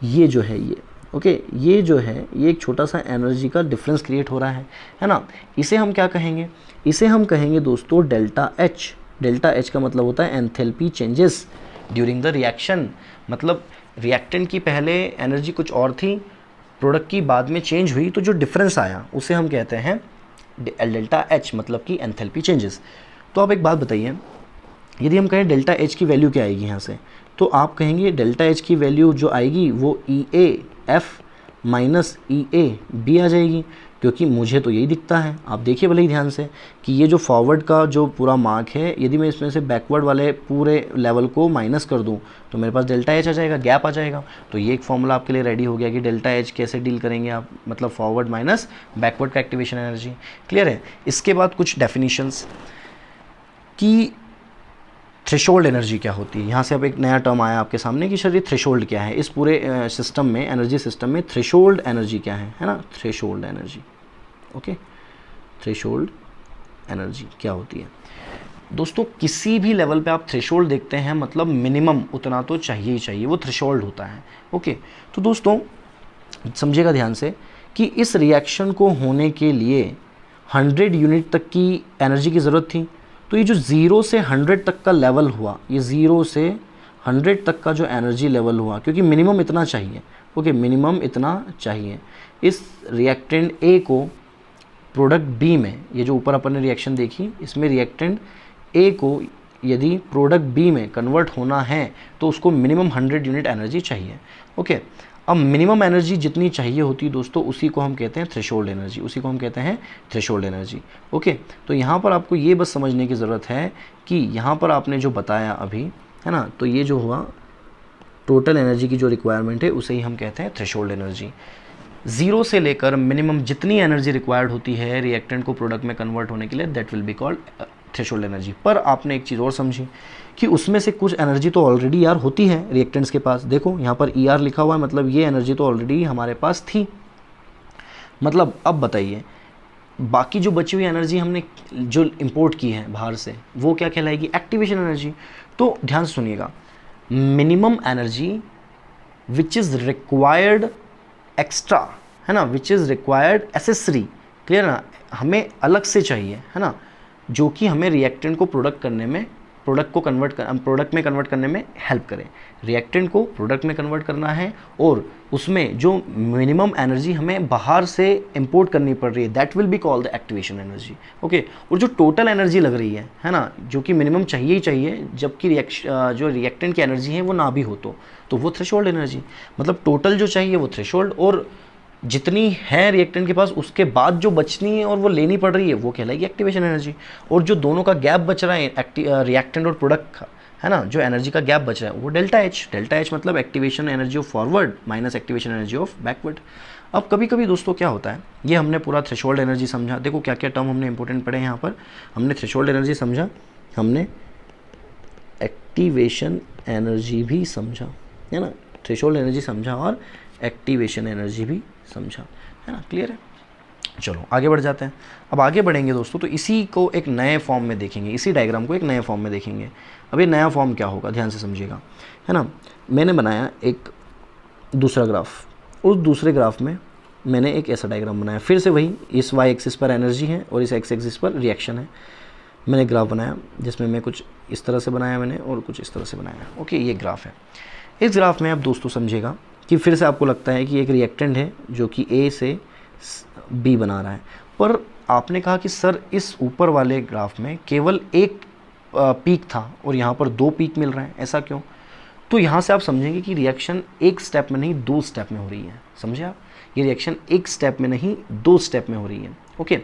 ये जो है ये, ओके, ये जो है ये एक छोटा सा एनर्जी का डिफरेंस क्रिएट हो रहा है ना। इसे हम क्या कहेंगे, इसे हम कहेंगे दोस्तों डेल्टा एच। डेल्टा एच का मतलब होता है enthalpy changes during the reaction, मतलब रिएक्टेंट की पहले एनर्जी कुछ और थी, प्रोडक्ट की बाद में चेंज हुई, तो जो डिफरेंस आया उसे हम कहते हैं डेल्टा एच, मतलब कि एंथैल्पी चेंजेस। तो आप एक बात बताइए, यदि हम कहें डेल्टा एच की वैल्यू क्या आएगी यहाँ से, तो आप कहेंगे डेल्टा एच की वैल्यू जो आएगी वो EAF माइनस EAB आ जाएगी, क्योंकि मुझे तो यही दिखता है। आप देखिए भले ही ध्यान से कि ये जो फॉरवर्ड का जो पूरा मार्क है, यदि मैं इसमें से बैकवर्ड वाले पूरे लेवल को माइनस कर दूं तो मेरे पास डेल्टा एच आ जाएगा, गैप आ जाएगा। तो ये एक फॉर्मूला आपके लिए रेडी हो गया कि डेल्टा एच कैसे डील करेंगे आप, मतलब फॉरवर्ड माइनस बैकवर्ड का एक्टिवेशन एनर्जी, क्लियर है। इसके बाद कुछ डेफिनेशंस कि थ्रेशोल्ड एनर्जी क्या होती है, यहाँ से अब एक नया टर्म आया आपके सामने कि सर ये थ्रेशोल्ड क्या है, इस पूरे सिस्टम में, एनर्जी सिस्टम में थ्रेशोल्ड एनर्जी क्या है ना, threshold energy, okay, threshold energy क्या होती है दोस्तों? किसी भी लेवल पे आप थ्रेशोल्ड देखते हैं मतलब मिनिमम उतना तो चाहिए ही चाहिए, वो थ्रेशोल्ड होता है। ओके, तो दोस्तों समझिएगा ध्यान से कि इस रिएक्शन को होने के लिए 100 यूनिट तक की एनर्जी की ज़रूरत थी। तो ये जो 0 से 100 तक का लेवल हुआ, ये 0 से 100 तक का जो एनर्जी लेवल हुआ, क्योंकि मिनिमम इतना चाहिए। ओके, मिनिमम इतना चाहिए। इस रिएक्टेंट ए को प्रोडक्ट बी में, ये जो ऊपर अपन ने रिएक्शन देखी, इसमें रिएक्टेंट ए को यदि प्रोडक्ट बी में कन्वर्ट होना है तो उसको मिनिमम 100 यूनिट एनर्जी चाहिए। ओके, अब मिनिमम एनर्जी जितनी चाहिए होती है दोस्तों, उसी को हम कहते हैं थ्रेशोल्ड एनर्जी, उसी को हम कहते हैं थ्रेशोल्ड एनर्जी। ओके, तो यहाँ पर आपको ये बस समझने की ज़रूरत है कि यहाँ पर आपने जो बताया अभी, है ना, तो ये जो हुआ टोटल एनर्जी की जो रिक्वायरमेंट है उसे ही हम कहते हैं थ्रेशोल्ड एनर्जी। 0 से लेकर मिनिमम जितनी एनर्जी रिक्वायर्ड होती है रिएक्टेंट को प्रोडक्ट में कन्वर्ट होने के लिए, that will be called threshold energy. पर आपने एक चीज़ और समझी कि उसमें से कुछ एनर्जी तो ऑलरेडी यार होती है रिएक्टेंट्स के पास। देखो यहाँ पर ER लिखा हुआ है, मतलब ये एनर्जी तो ऑलरेडी हमारे पास थी। मतलब अब बताइए बाकी जो बची हुई एनर्जी हमने जो इंपोर्ट की है बाहर से, वो क्या कहलाएगी? Activation energy. तो ध्यान से सुनिएगा, minimum energy which is required extra, है ना, which is required accessory, clear ना, हमें अलग से चाहिए, है ना, जो कि हमें रिएक्टेंट को प्रोडक्ट में कन्वर्ट करने में हेल्प करे। रिएक्टेंट को प्रोडक्ट में कन्वर्ट करना है और उसमें जो मिनिमम एनर्जी हमें बाहर से इंपोर्ट करनी पड़ रही है, that will be called the activation energy. Okay, और जो टोटल एनर्जी लग रही है ना, जो कि मिनिमम चाहिए ही चाहिए, जबकि जो रिएक्टेंट की एनर्जी है वो ना भी हो तो वो थ्रेशोल्ड एनर्जी। मतलब टोटल जो चाहिए वो थ्रेशोल्ड, और जितनी है रिएक्टेंट के पास उसके बाद जो बचनी है और वो लेनी पड़ रही है वो कहलाएगी एक्टिवेशन एनर्जी। और जो दोनों का गैप बच रहा है रिएक्टेंट और प्रोडक्ट का, है ना, जो एनर्जी का गैप बच रहा है वो डेल्टा एच। डेल्टा एच मतलब activation energy of forward minus activation energy of backward. अब कभी कभी दोस्तों क्या होता है, ये हमने पूरा थ्रेशोल्ड एनर्जी समझा। देखो क्या क्या टर्म हमने इंपॉर्टेंट पढ़े यहाँ पर। हमने थ्रेशोल्ड एनर्जी समझा, हमने एक्टिवेशन एनर्जी भी समझा, है ना, थ्रेशोल्ड एनर्जी समझा और एक्टिवेशन एनर्जी भी समझा, है ना, क्लियर है। चलो आगे बढ़ जाते हैं। अब आगे बढ़ेंगे दोस्तों तो इसी को एक नए फॉर्म में देखेंगे, इसी डायग्राम को एक नए फॉर्म में देखेंगे। अब ये नया फॉर्म क्या होगा, ध्यान से समझिएगा, है ना। मैंने बनाया एक दूसरा ग्राफ, उस दूसरे ग्राफ में मैंने एक ऐसा डायग्राम बनाया, फिर से वही, इस वाई एक्सिस पर एनर्जी है और इस एक्स एक्सिस पर रिएक्शन है। मैंने ग्राफ बनाया जिसमें मैं कुछ इस तरह से बनाया मैंने और कुछ इस तरह से बनाया। ओके, ये ग्राफ है। इस ग्राफ में आप दोस्तों समझिएगा कि फिर से आपको लगता है कि एक रिएक्टेंट है जो कि ए से बी बना रहा है, पर आपने कहा कि सर इस ऊपर वाले ग्राफ में केवल एक पीक था और यहाँ पर 2 पीक मिल रहे हैं, ऐसा क्यों? तो यहाँ से आप समझेंगे कि रिएक्शन एक स्टेप में नहीं 2 स्टेप में हो रही है। समझे आप, ये रिएक्शन एक स्टेप में नहीं 2 स्टेप में हो रही है। ओके,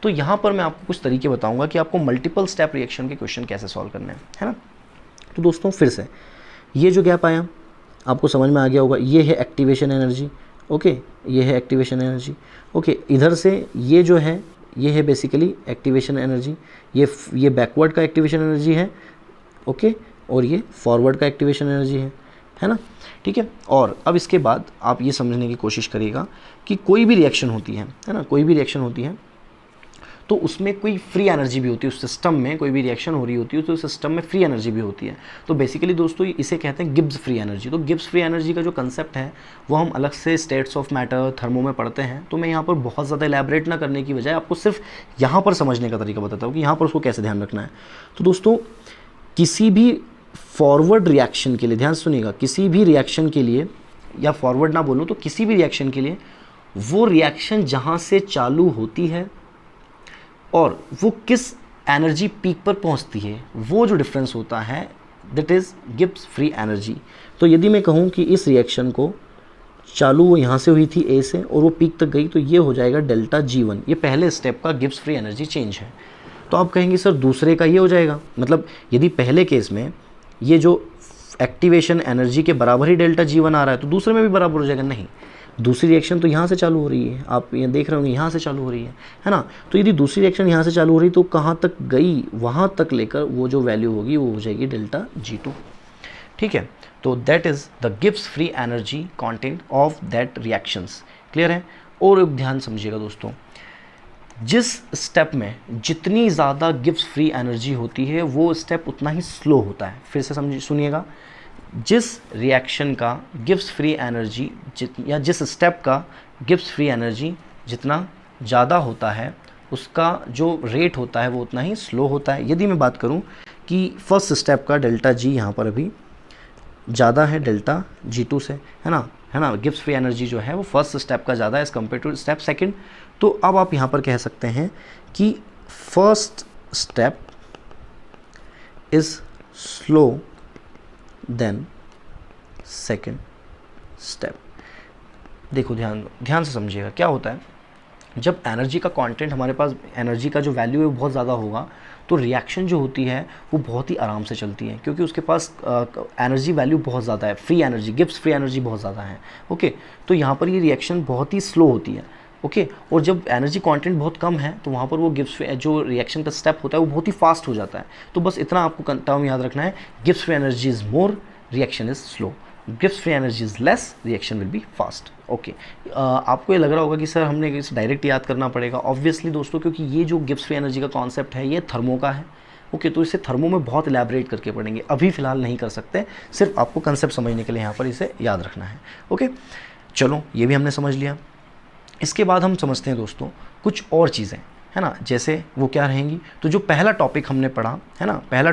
तो यहाँ पर मैं आपको कुछ तरीके बताऊँगा कि आपको मल्टीपल स्टेप रिएक्शन के क्वेश्चन कैसे सॉल्व करने हैं, है ना। तो दोस्तों फिर से ये जो गैप आया आपको समझ में आ गया होगा, ये है एक्टिवेशन एनर्जी। ओके, ये है एक्टिवेशन एनर्जी। ओके, इधर से ये जो है ये है बेसिकली एक्टिवेशन एनर्जी, ये बैकवर्ड का एक्टिवेशन एनर्जी है। ओके, और ये फॉरवर्ड का एक्टिवेशन एनर्जी है ना, ठीक है। और अब इसके बाद आप ये समझने की कोशिश करिएगा कि कोई भी रिएक्शन होती है ना, कोई भी रिएक्शन होती है तो उसमें कोई फ्री एनर्जी भी होती है। उस सिस्टम में कोई भी रिएक्शन हो रही होती है तो उस सिस्टम में फ्री एनर्जी भी होती है। तो बेसिकली दोस्तों इसे कहते हैं गिब्स फ्री एनर्जी। तो गिब्स फ्री एनर्जी का जो कंसेप्ट है वो हम अलग से स्टेट्स ऑफ मैटर थर्मो में पढ़ते हैं, तो मैं यहाँ पर बहुत ज़्यादा एलैबोरेट ना करने की बजाय आपको सिर्फ यहाँ पर समझने का तरीका बताता हूँ कि यहाँ पर उसको कैसे ध्यान रखना है। तो दोस्तों किसी भी फॉरवर्ड रिएक्शन के लिए, ध्यान सुनिएगा, किसी भी रिएक्शन के लिए, या फॉरवर्ड ना बोलूँ तो किसी भी रिएक्शन के लिए, वो रिएक्शन जहाँ से चालू होती है और वो किस एनर्जी पीक पर पहुंचती है, वो जो डिफरेंस होता है that is Gibbs free energy. तो यदि मैं कहूँ कि इस रिएक्शन को चालू वो यहाँ से हुई थी ए से और वो पीक तक गई, तो ये हो जाएगा डेल्टा G1, ये पहले स्टेप का गिब्स फ्री एनर्जी चेंज है। तो आप कहेंगे सर दूसरे का ये हो जाएगा, मतलब यदि पहले केस में ये जो एक्टिवेशन एनर्जी के बराबर ही डेल्टा G1 आ रहा है तो दूसरे में भी बराबर हो जाएगा? नहीं, दूसरी रिएक्शन तो यहाँ से चालू हो रही है, आप ये देख रहे होंगे यहाँ से चालू हो रही है ना। तो यदि दूसरी रिएक्शन यहाँ से चालू हो रही तो कहाँ तक गई, वहाँ तक लेकर वो जो वैल्यू होगी वो हो जाएगी डेल्टा G2, ठीक है। तो that is the Gibbs free energy content of that reactions, clear है। और ध्यान समझिएगा दोस्तों, जिस स्टेप में जितनी ज़्यादा गिब्स फ्री एनर्जी होती है वो स्टेप उतना ही स्लो होता है। फिर से समझिए, सुनिएगा, जिस रिएक्शन का गिब्स फ्री एनर्जी या जिस स्टेप का गिब्स फ्री एनर्जी जितना ज़्यादा होता है उसका जो रेट होता है वो उतना ही स्लो होता है। यदि मैं बात करूं कि फर्स्ट स्टेप का डेल्टा जी यहाँ पर अभी ज़्यादा है डेल्टा G2 से, है ना, गिब्स फ्री एनर्जी जो है वो फर्स्ट स्टेप का ज़्यादा है as compare to step second. तो अब आप यहाँ पर कह सकते हैं कि first step is slow than second step. देखो ध्यान से समझिएगा, क्या होता है जब एनर्जी का कंटेंट, हमारे पास एनर्जी का जो वैल्यू है वो बहुत ज़्यादा होगा तो रिएक्शन जो होती है वो बहुत ही आराम से चलती है, क्योंकि उसके पास एनर्जी वैल्यू बहुत ज़्यादा है, free energy, Gibbs free energy बहुत ज़्यादा है। ओके, तो यहाँ पर ये रिएक्शन बहुत ही स्लो होती है। ओके, और जब एनर्जी कंटेंट बहुत कम है तो वहाँ पर वो गिब्स जो रिएक्शन का स्टेप होता है वो बहुत ही फास्ट हो जाता है। तो बस इतना आपको टर्म याद रखना है, Gibbs free energy is more, reaction is slow. Gibbs free energy is less, reaction will be fast. Okay, आपको ये लग रहा होगा कि सर हमने इसे डायरेक्ट याद करना पड़ेगा। ऑब्वियसली दोस्तों, क्योंकि ये जो गिब्स फ्री एनर्जी का कॉन्सेप्ट है ये थर्मो का है। ओके, तो इसे थर्मो में बहुत इलेबरेट करके पढ़ेंगे, अभी फ़िलहाल नहीं कर सकते, सिर्फ आपको कंसेप्ट समझने के लिए यहाँ पर इसे याद रखना है। ओके, चलो ये भी हमने समझ लिया। इसके बाद हम समझते हैं दोस्तों कुछ और चीज़ें, है ना, जैसे वो क्या रहेंगी। तो जो पहला टॉपिक हमने पढ़ा है ना, पहला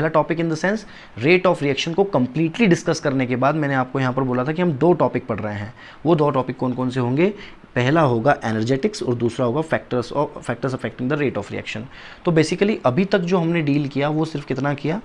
topic in the sense rate of reaction को कंप्लीटली डिस्कस करने के बाद मैंने आपको यहाँ पर बोला था कि हम 2 टॉपिक पढ़ रहे हैं। वो 2 टॉपिक कौन कौन से होंगे? पहला होगा एनर्जेटिक्स और दूसरा होगा factors affecting the rate of reaction. तो बेसिकली अभी तक जो हमने डील किया वो सिर्फ कितना किया?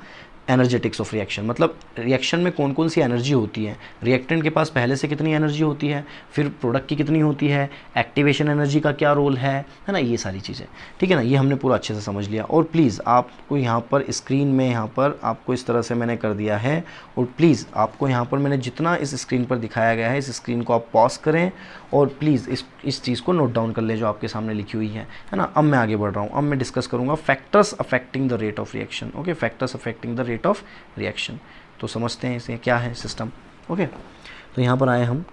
एनर्जेटिक्स ऑफ रिएक्शन, मतलब रिएक्शन में कौन कौन सी एनर्जी होती है, रिएक्टेंट के पास पहले से कितनी एनर्जी होती है, फिर प्रोडक्ट की कितनी होती है, एक्टिवेशन एनर्जी का क्या रोल है ना, ये सारी चीज़ें। ठीक है ना, ये हमने पूरा अच्छे से समझ लिया। और प्लीज़ आपको यहाँ पर स्क्रीन में यहाँ पर आपको इस तरह से मैंने कर दिया है, और प्लीज़ आपको यहाँ पर मैंने जितना इस स्क्रीन पर दिखाया गया है इस स्क्रीन को आप पॉज करें और प्लीज़ इस चीज़ को नोट डाउन कर लें जो आपके सामने लिखी हुई है ना। अब मैं आगे बढ़ रहा हूँ, अब मैं डिस्कस करूँगा factors affecting the rate of reaction. Okay, factors affecting the rate of reaction. तो समझते हैं इसे क्या है सिस्टम। ओके, तो यहाँ पर आए हम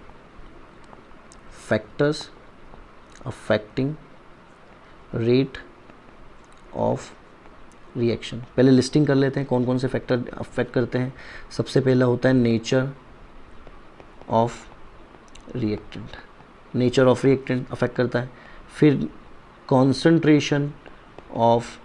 factors affecting rate of reaction. पहले लिस्टिंग कर लेते हैं कौन कौन से फैक्टर अफेक्ट करते हैं। सबसे पहला होता है nature of reactant, nature of reactant affect करता है। फिर कॉन्सेंट्रेशन ऑफ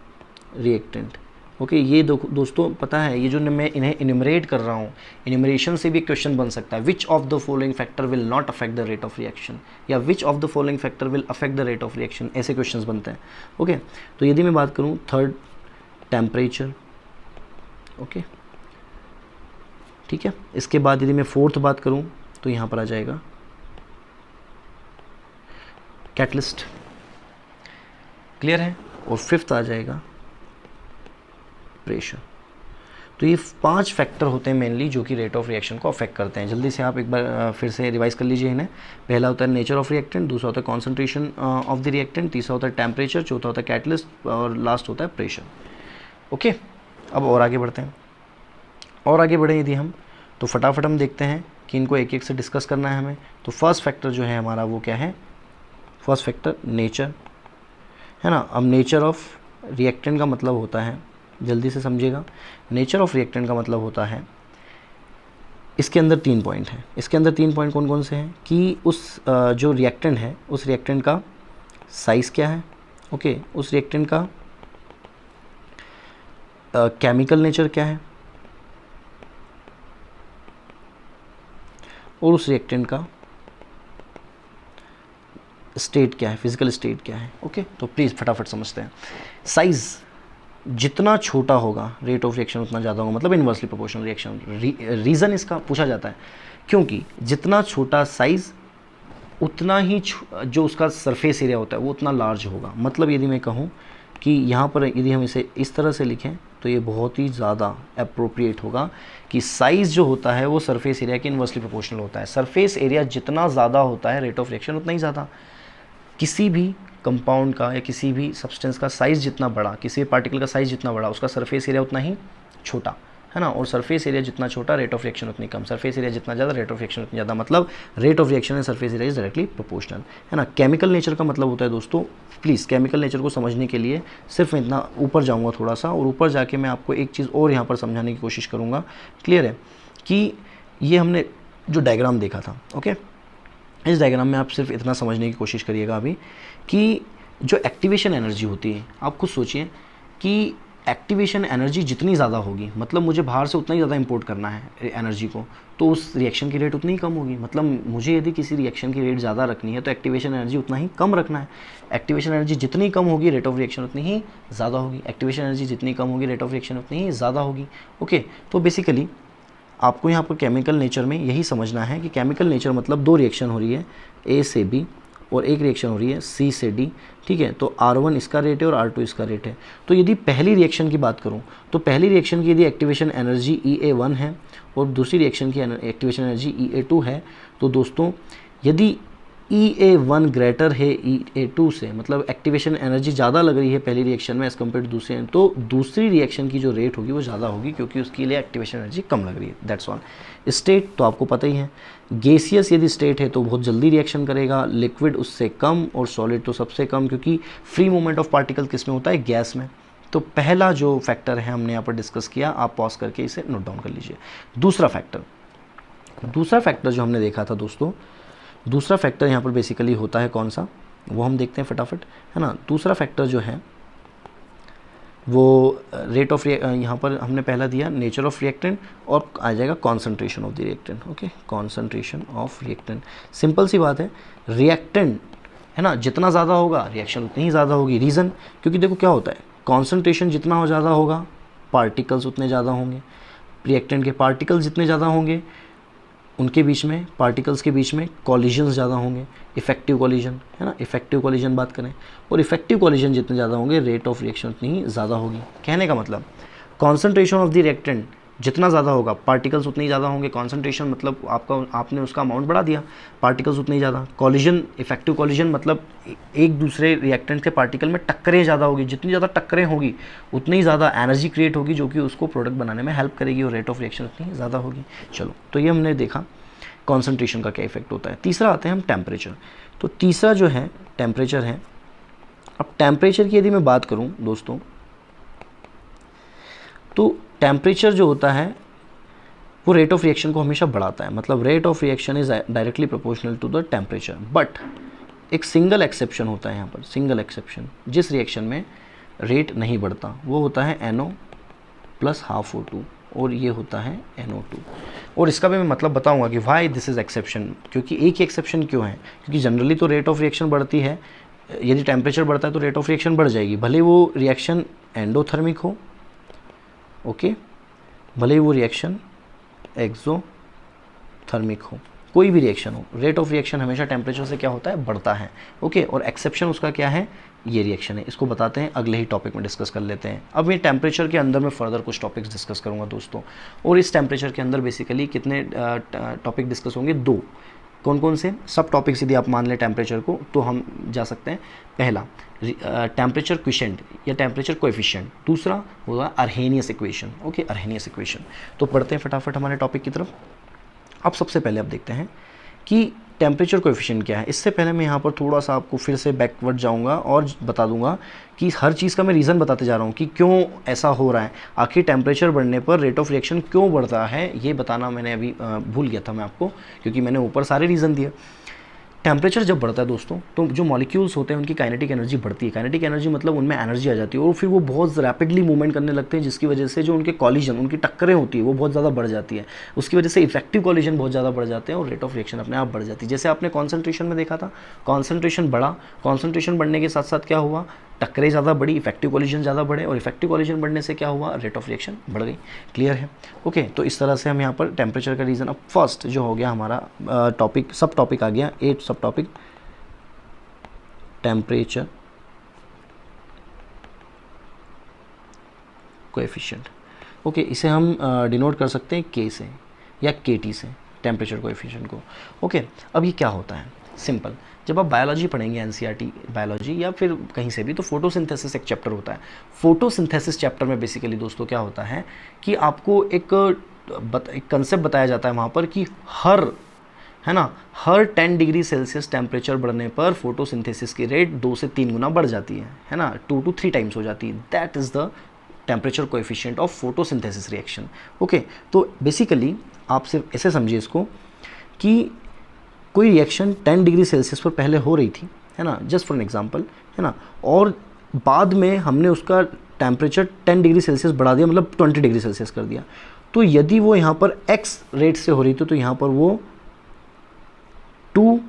रिएक्टेंट। ओके, ये दोस्तों पता है, ये जो मैं इन्हें इन्यूमरेट कर रहा हूँ, इन्यूमरेशन से भी क्वेश्चन बन सकता है। Which of the following factor will not affect the rate of reaction, या which of the following factor will affect the rate of reaction, ऐसे क्वेश्चंस बनते हैं। ओके, तो यदि मैं बात करूँ थर्ड, टेम्परेचर। ओके, ठीक है। इसके बाद यदि मैं फोर्थ बात करूँ तो यहाँ पर आ जाएगा कैटलिस्ट, क्लियर है। और फिफ्थ आ जाएगा प्रेशर। तो ये 5 फैक्टर होते हैं मेनली जो कि रेट ऑफ रिएक्शन को अफेक्ट करते हैं। जल्दी से आप एक बार फिर से रिवाइज कर लीजिए इन्हें। पहला होता है नेचर ऑफ रिएक्टेंट, दूसरा होता है कॉन्सेंट्रेशन ऑफ द रिएक्टेंट, तीसरा होता है टेम्परेचर, चौथा होता है कैटलिस्ट और लास्ट होता है प्रेशर। ओके, अब और आगे बढ़ते हैं। और आगे बढ़े यदि हम तो फटाफट हम देखते हैं कि इनको एक एक से डिस्कस करना है हमें। तो फर्स्ट फैक्टर जो है हमारा वो क्या है? फर्स्ट फैक्टर नेचर, है ना। अब नेचर ऑफ रिएक्टेंट का मतलब होता है, जल्दी से समझिएगा, नेचर ऑफ रिएक्टेंट का मतलब होता है, इसके अंदर 3 पॉइंट हैं। इसके अंदर 3 पॉइंट कौन कौन से हैं कि उस जो रिएक्टेंट है उस रिएक्टेंट का साइज़ क्या है। ओके, उस रिएक्टेंट का केमिकल नेचर क्या है, और उस रिएक्टेंट का स्टेट क्या है, फिजिकल स्टेट क्या है। ओके, तो प्लीज़ फटाफट समझते हैं। साइज़ जितना छोटा होगा रेट ऑफ रिएक्शन उतना ज़्यादा होगा, मतलब इन्वर्सली प्रोपोर्शनल रिएक्शन। रीज़न इसका पूछा जाता है क्योंकि जितना छोटा साइज़ उतना ही जो उसका सरफेस एरिया होता है वो उतना लार्ज होगा। मतलब यदि मैं कहूँ कि यहाँ पर यदि हम इसे इस तरह से लिखें तो ये बहुत ही ज़्यादा अप्रोप्रिएट होगा कि साइज़ जो होता है वो सरफेस एरिया के इन्वर्सली प्रोपोर्शनल होता है। सरफेस एरिया जितना ज़्यादा होता है रेट ऑफ रिएक्शन उतना ही ज़्यादा। किसी भी कंपाउंड का या किसी भी सब्सटेंस का साइज़ जितना बड़ा, किसी भी पार्टिकल का साइज़ जितना बड़ा, उसका सरफेस एरिया उतना ही छोटा। है ना, और सरफेस एरिया जितना छोटा रेट ऑफ रिएक्शन उतनी कम, सरफेस एरिया जितना ज़्यादा रेट ऑफ रिएक्शन उतनी ज़्यादा, मतलब rate of reaction and surface area is directly proportional, है ना। केमिकल नेचर का मतलब होता है दोस्तों, प्लीज़ केमिकल नेचर को समझने के लिए सिर्फ इतना ऊपर जाऊँगा थोड़ा सा, और ऊपर जाके मैं आपको एक चीज़ और यहाँ पर समझाने की कोशिश करूँगा। क्लियर है कि ये हमने जो डायग्राम देखा था, ओके, इस डायग्राम में आप सिर्फ इतना समझने की कोशिश करिएगा अभी कि जो एक्टिवेशन एनर्जी होती है, आप खुद सोचिए कि एक्टिवेशन एनर्जी जितनी ज़्यादा होगी, मतलब मुझे बाहर से उतना ही ज़्यादा इंपोर्ट करना है एनर्जी को, तो उस रिएक्शन की रेट उतनी ही कम होगी। मतलब मुझे यदि किसी रिएक्शन की रेट ज़्यादा रखनी है तो एक्टिवेशन एनर्जी उतना ही कम रखना है। एक्टिवेशन एनर्जी जितनी कम होगी रेट ऑफ रिएक्शन उतनी ही ज़्यादा होगी, एक्टिवेशन एनर्जी जितनी कम होगी रेट ऑफ रिएक्शन उतनी ही ज़्यादा होगी। ओके, तो बेसिकली आपको यहाँ पर केमिकल नेचर में यही समझना है कि केमिकल नेचर मतलब दो रिएक्शन हो रही है ए से बी और एक रिएक्शन हो रही है सी से डी, ठीक है। तो R1 इसका रेट है और R2 इसका रेट है। तो यदि पहली रिएक्शन की बात करूं तो पहली रिएक्शन की यदि एक्टिवेशन एनर्जी EA1 है और दूसरी रिएक्शन की एक्टिवेशन एनर्जी EA2 है, तो दोस्तों यदि EA1 ग्रेटर है EA2 से, मतलब एक्टिवेशन एनर्जी ज़्यादा लग रही है पहली रिएक्शन में एज़ कम्पेयर टू दूसरे, तो दूसरी रिएक्शन की जो रेट होगी वो ज़्यादा होगी क्योंकि उसके लिए एक्टिवेशन एनर्जी कम लग रही है। That's all. स्टेट तो आपको पता ही है, गैसियस यदि स्टेट है तो बहुत जल्दी रिएक्शन करेगा, लिक्विड उससे कम और सॉलिड तो सबसे कम, क्योंकि फ्री मूवमेंट ऑफ पार्टिकल किस में होता है, गैस में। तो पहला जो फैक्टर है हमने यहाँ पर डिस्कस किया, आप पॉज करके इसे नोट डाउन कर लीजिए। दूसरा फैक्टर जो हमने देखा था दोस्तों, दूसरा फैक्टर यहाँ पर बेसिकली होता है कौन सा, वो हम देखते हैं फटाफट, है ना। दूसरा फैक्टर जो है वो रेट ऑफ, यहाँ पर हमने पहला दिया नेचर ऑफ रिएक्टेंट और आ जाएगा concentration of the reactant. Okay, concentration of reactant, simple सी बात है, रिएक्टेंट है ना जितना ज़्यादा होगा रिएक्शन उतनी ही ज़्यादा होगी। रीज़न, क्योंकि देखो क्या होता है, कॉन्सेंट्रेशन जितना हो ज़्यादा होगा पार्टिकल्स उतने ज़्यादा होंगे, रिएक्टेंट के पार्टिकल्स जितने ज़्यादा होंगे उनके बीच में, पार्टिकल्स के बीच में कॉलिजन्स ज़्यादा होंगे, इफेक्टिव कॉलिजन, है ना, इफेक्टिव कॉलिजन बात करें, और इफेक्टिव कॉलिजन जितने ज़्यादा होंगे रेट ऑफ रिएक्शन उतनी ही ज़्यादा होगी। कहने का मतलब कॉन्सेंट्रेशन ऑफ द रिएक्टेंट जितना ज़्यादा होगा पार्टिकल्स उतने ही ज़्यादा होंगे। कॉन्सेंट्रेशन मतलब आपने उसका अमाउंट बढ़ा दिया, पार्टिकल्स उतने ही ज़्यादा। कॉलिजन, इफेक्टिव कॉलिजन मतलब एक दूसरे रिएक्टेंट के पार्टिकल में टक्करें ज़्यादा होगी, जितनी ज़्यादा टक्करें होगी उतनी ही ज़्यादा एनर्जी क्रिएट होगी जो कि उसको प्रोडक्ट बनाने में हेल्प करेगी और रेट ऑफ रिएक्शन उतनी ही ज़्यादा होगी। चलो, तो ये हमने देखा कॉन्सेंट्रेशन का क्या इफेक्ट होता है। तीसरा आते हैं हम टेम्परेचर। तो तीसरा जो है टेम्परेचर है। अब टेम्परेचर की यदि मैं बात करूं दोस्तों, तो टेम्परेचर जो होता है वो रेट ऑफ रिएक्शन को हमेशा बढ़ाता है, मतलब rate of reaction is directly proportional to the temperature. But एक सिंगल एक्सेप्शन होता है यहाँ पर, सिंगल एक्सेप्शन, जिस रिएक्शन में रेट नहीं बढ़ता वो होता है NO प्लस हाफ O2 और ये होता है NO2। और इसका भी मैं मतलब बताऊंगा कि वाई दिस इज़ एक्सेप्शन, क्योंकि एक ही एक्सेप्शन क्यों है, क्योंकि जनरली तो रेट ऑफ रिएक्शन बढ़ती है, यदि टेम्परेचर बढ़ता है तो रेट ऑफ रिएक्शन बढ़ जाएगी, भले वो रिएक्शन एंडोथर्मिक हो, ओके, भले ही वो रिएक्शन एक्सोथर्मिक हो, कोई भी रिएक्शन हो, रेट ऑफ रिएक्शन हमेशा टेम्परेचर से क्या होता है, बढ़ता है। ओके, और एक्सेप्शन उसका क्या है, ये रिएक्शन है। इसको बताते हैं, अगले ही टॉपिक में डिस्कस कर लेते हैं। अब ये टेम्परेचर के अंदर मैं फर्दर कुछ टॉपिक्स डिस्कस करूंगा दोस्तों, और इस टेम्परेचर के अंदर बेसिकली कितने टॉपिक डिस्कस होंगे, 2। कौन कौन से सब टॉपिक्स यदि आप मान लें टेम्परेचर को तो हम जा सकते हैं। पहला टेम्परेचर क्विशेंट या टेम्परेचर कोएफिशिएंट, दूसरा होगा Arrhenius equation. Okay, Arrhenius equation. तो पढ़ते हैं फटाफट हमारे टॉपिक की तरफ। अब सबसे पहले आप देखते हैं कि टेम्परेचर कोएफिशिएंट क्या है। इससे पहले मैं यहाँ पर थोड़ा सा आपको फिर से बैकवर्ड जाऊँगा और बता दूंगा कि हर चीज़ का मैं रीज़न बताते जा रहा हूँ कि क्यों ऐसा हो रहा है, आखिर टेम्परेचर बढ़ने पर रेट ऑफ रिएक्शन क्यों बढ़ता है, ये बताना मैंने अभी भूल गया था मैं आपको, क्योंकि मैंने ऊपर सारे रीज़न दिए। टेम्परेचर जब बढ़ता है दोस्तों तो जो मॉलिक्यूल्स होते हैं उनकी काइनेटिक एनर्जी बढ़ती है। काइनेटिक एनर्जी मतलब उनमें एनर्जी आ जाती है और फिर वो बहुत रैपिडली मूवमेंट करने लगते हैं, जिसकी वजह से जो उनके कॉलिजन, उनकी टक्करें होती है वो बहुत ज़्यादा बढ़ जाती है। उसकी वजह से इफेक्टिव कॉलिजन बहुत ज़्यादा बढ़ जाते हैं और रेट ऑफ रिएक्शन अपने आप बढ़ जाती है। जैसे आपने कॉन्सेंट्रेशन में देखा था, कॉन्सेंट्रेशन बढ़ा, कॉन्सेंट्रेशन बढ़ने के साथ साथ क्या हुआ, टक्करें ज़्यादा बढ़ी, इफेक्टिव कॉलिजन ज़्यादा बढ़े, और इफेक्टिव कॉलिजन बढ़ने से क्या हुआ, रेट ऑफ रिएक्शन बढ़ गई। क्लियर है? ओके, तो इस तरह से हम यहाँ पर टेम्परेचर का रीज़न। अब फर्स्ट जो हो गया हमारा टॉपिक, सब टॉपिक आ गया, 8 सब टॉपिक, टेम्परेचर कोएफिशिएंट। ओके, इसे हम डिनोट कर सकते हैं K से या KT से, टेम्परेचर कोएफिशिएंट को। ओके, अब ये क्या होता है, सिंपल। जब आप बायोलॉजी पढ़ेंगे, एनसीईआरटी बायोलॉजी या फिर कहीं से भी, तो फोटोसिंथेसिस एक चैप्टर होता है। फोटोसिंथेसिस चैप्टर में बेसिकली दोस्तों क्या होता है कि आपको एक कंसेप्ट बताया जाता है वहाँ पर कि हर 10 डिग्री सेल्सियस टेम्परेचर बढ़ने पर फोटोसिंथेसिस की रेट 2 से 3 गुना बढ़ जाती है ना, 2 to 3 टाइम्स हो जाती है। That is the temperature coefficient of photosynthesis reaction. Okay, तो बेसिकली आप सिर्फ ऐसे समझिए इसको कि कोई रिएक्शन 10 डिग्री सेल्सियस पर पहले हो रही थी, है ना, जस्ट फॉर एन एग्जांपल, है ना, और बाद में हमने उसका टेम्परेचर 10 डिग्री सेल्सियस बढ़ा दिया, मतलब 20 डिग्री सेल्सियस कर दिया। तो यदि वो यहाँ पर x रेट से हो रही थी तो यहाँ पर वो 2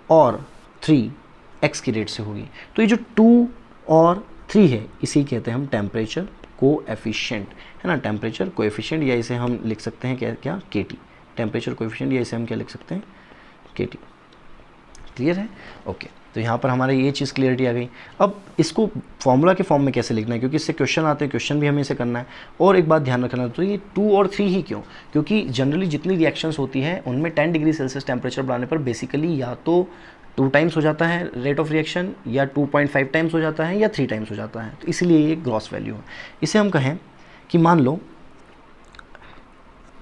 और 3x की रेट से होगी। तो ये जो 2 और 3 है इसी कहते हैं हम टेम्परेचर कोएफिशिएंट, है ना, टेम्परेचर कोएफिशिएंट, या इसे हम लिख सकते हैं क्या KT, टेम्परेचर कोएफिशिएंट, या इसे हम क्या लिख सकते हैं KT। क्लियर है? ओके, तो यहाँ पर हमारे ये चीज़ क्लियरिटी आ गई। अब इसको फॉर्मूला के फॉर्म में कैसे लिखना है, क्योंकि इससे क्वेश्चन आते हैं, क्वेश्चन भी हमें इसे करना है। और एक बात ध्यान रखना, तो ये 2 और 3 ही क्यों? क्योंकि जनरली जितनी रिएक्शंस होती हैं उनमें 10 डिग्री सेल्सियस टेम्परेचर बढ़ाने पर बेसिकली या तो 2 टाइम्स हो जाता है रेट ऑफ रिएक्शन, या 2.5 टाइम्स हो जाता है, या 3 टाइम्स हो जाता है। तो इसलिए ये ग्रॉस वैल्यू है। इसे हम कहें कि मान लो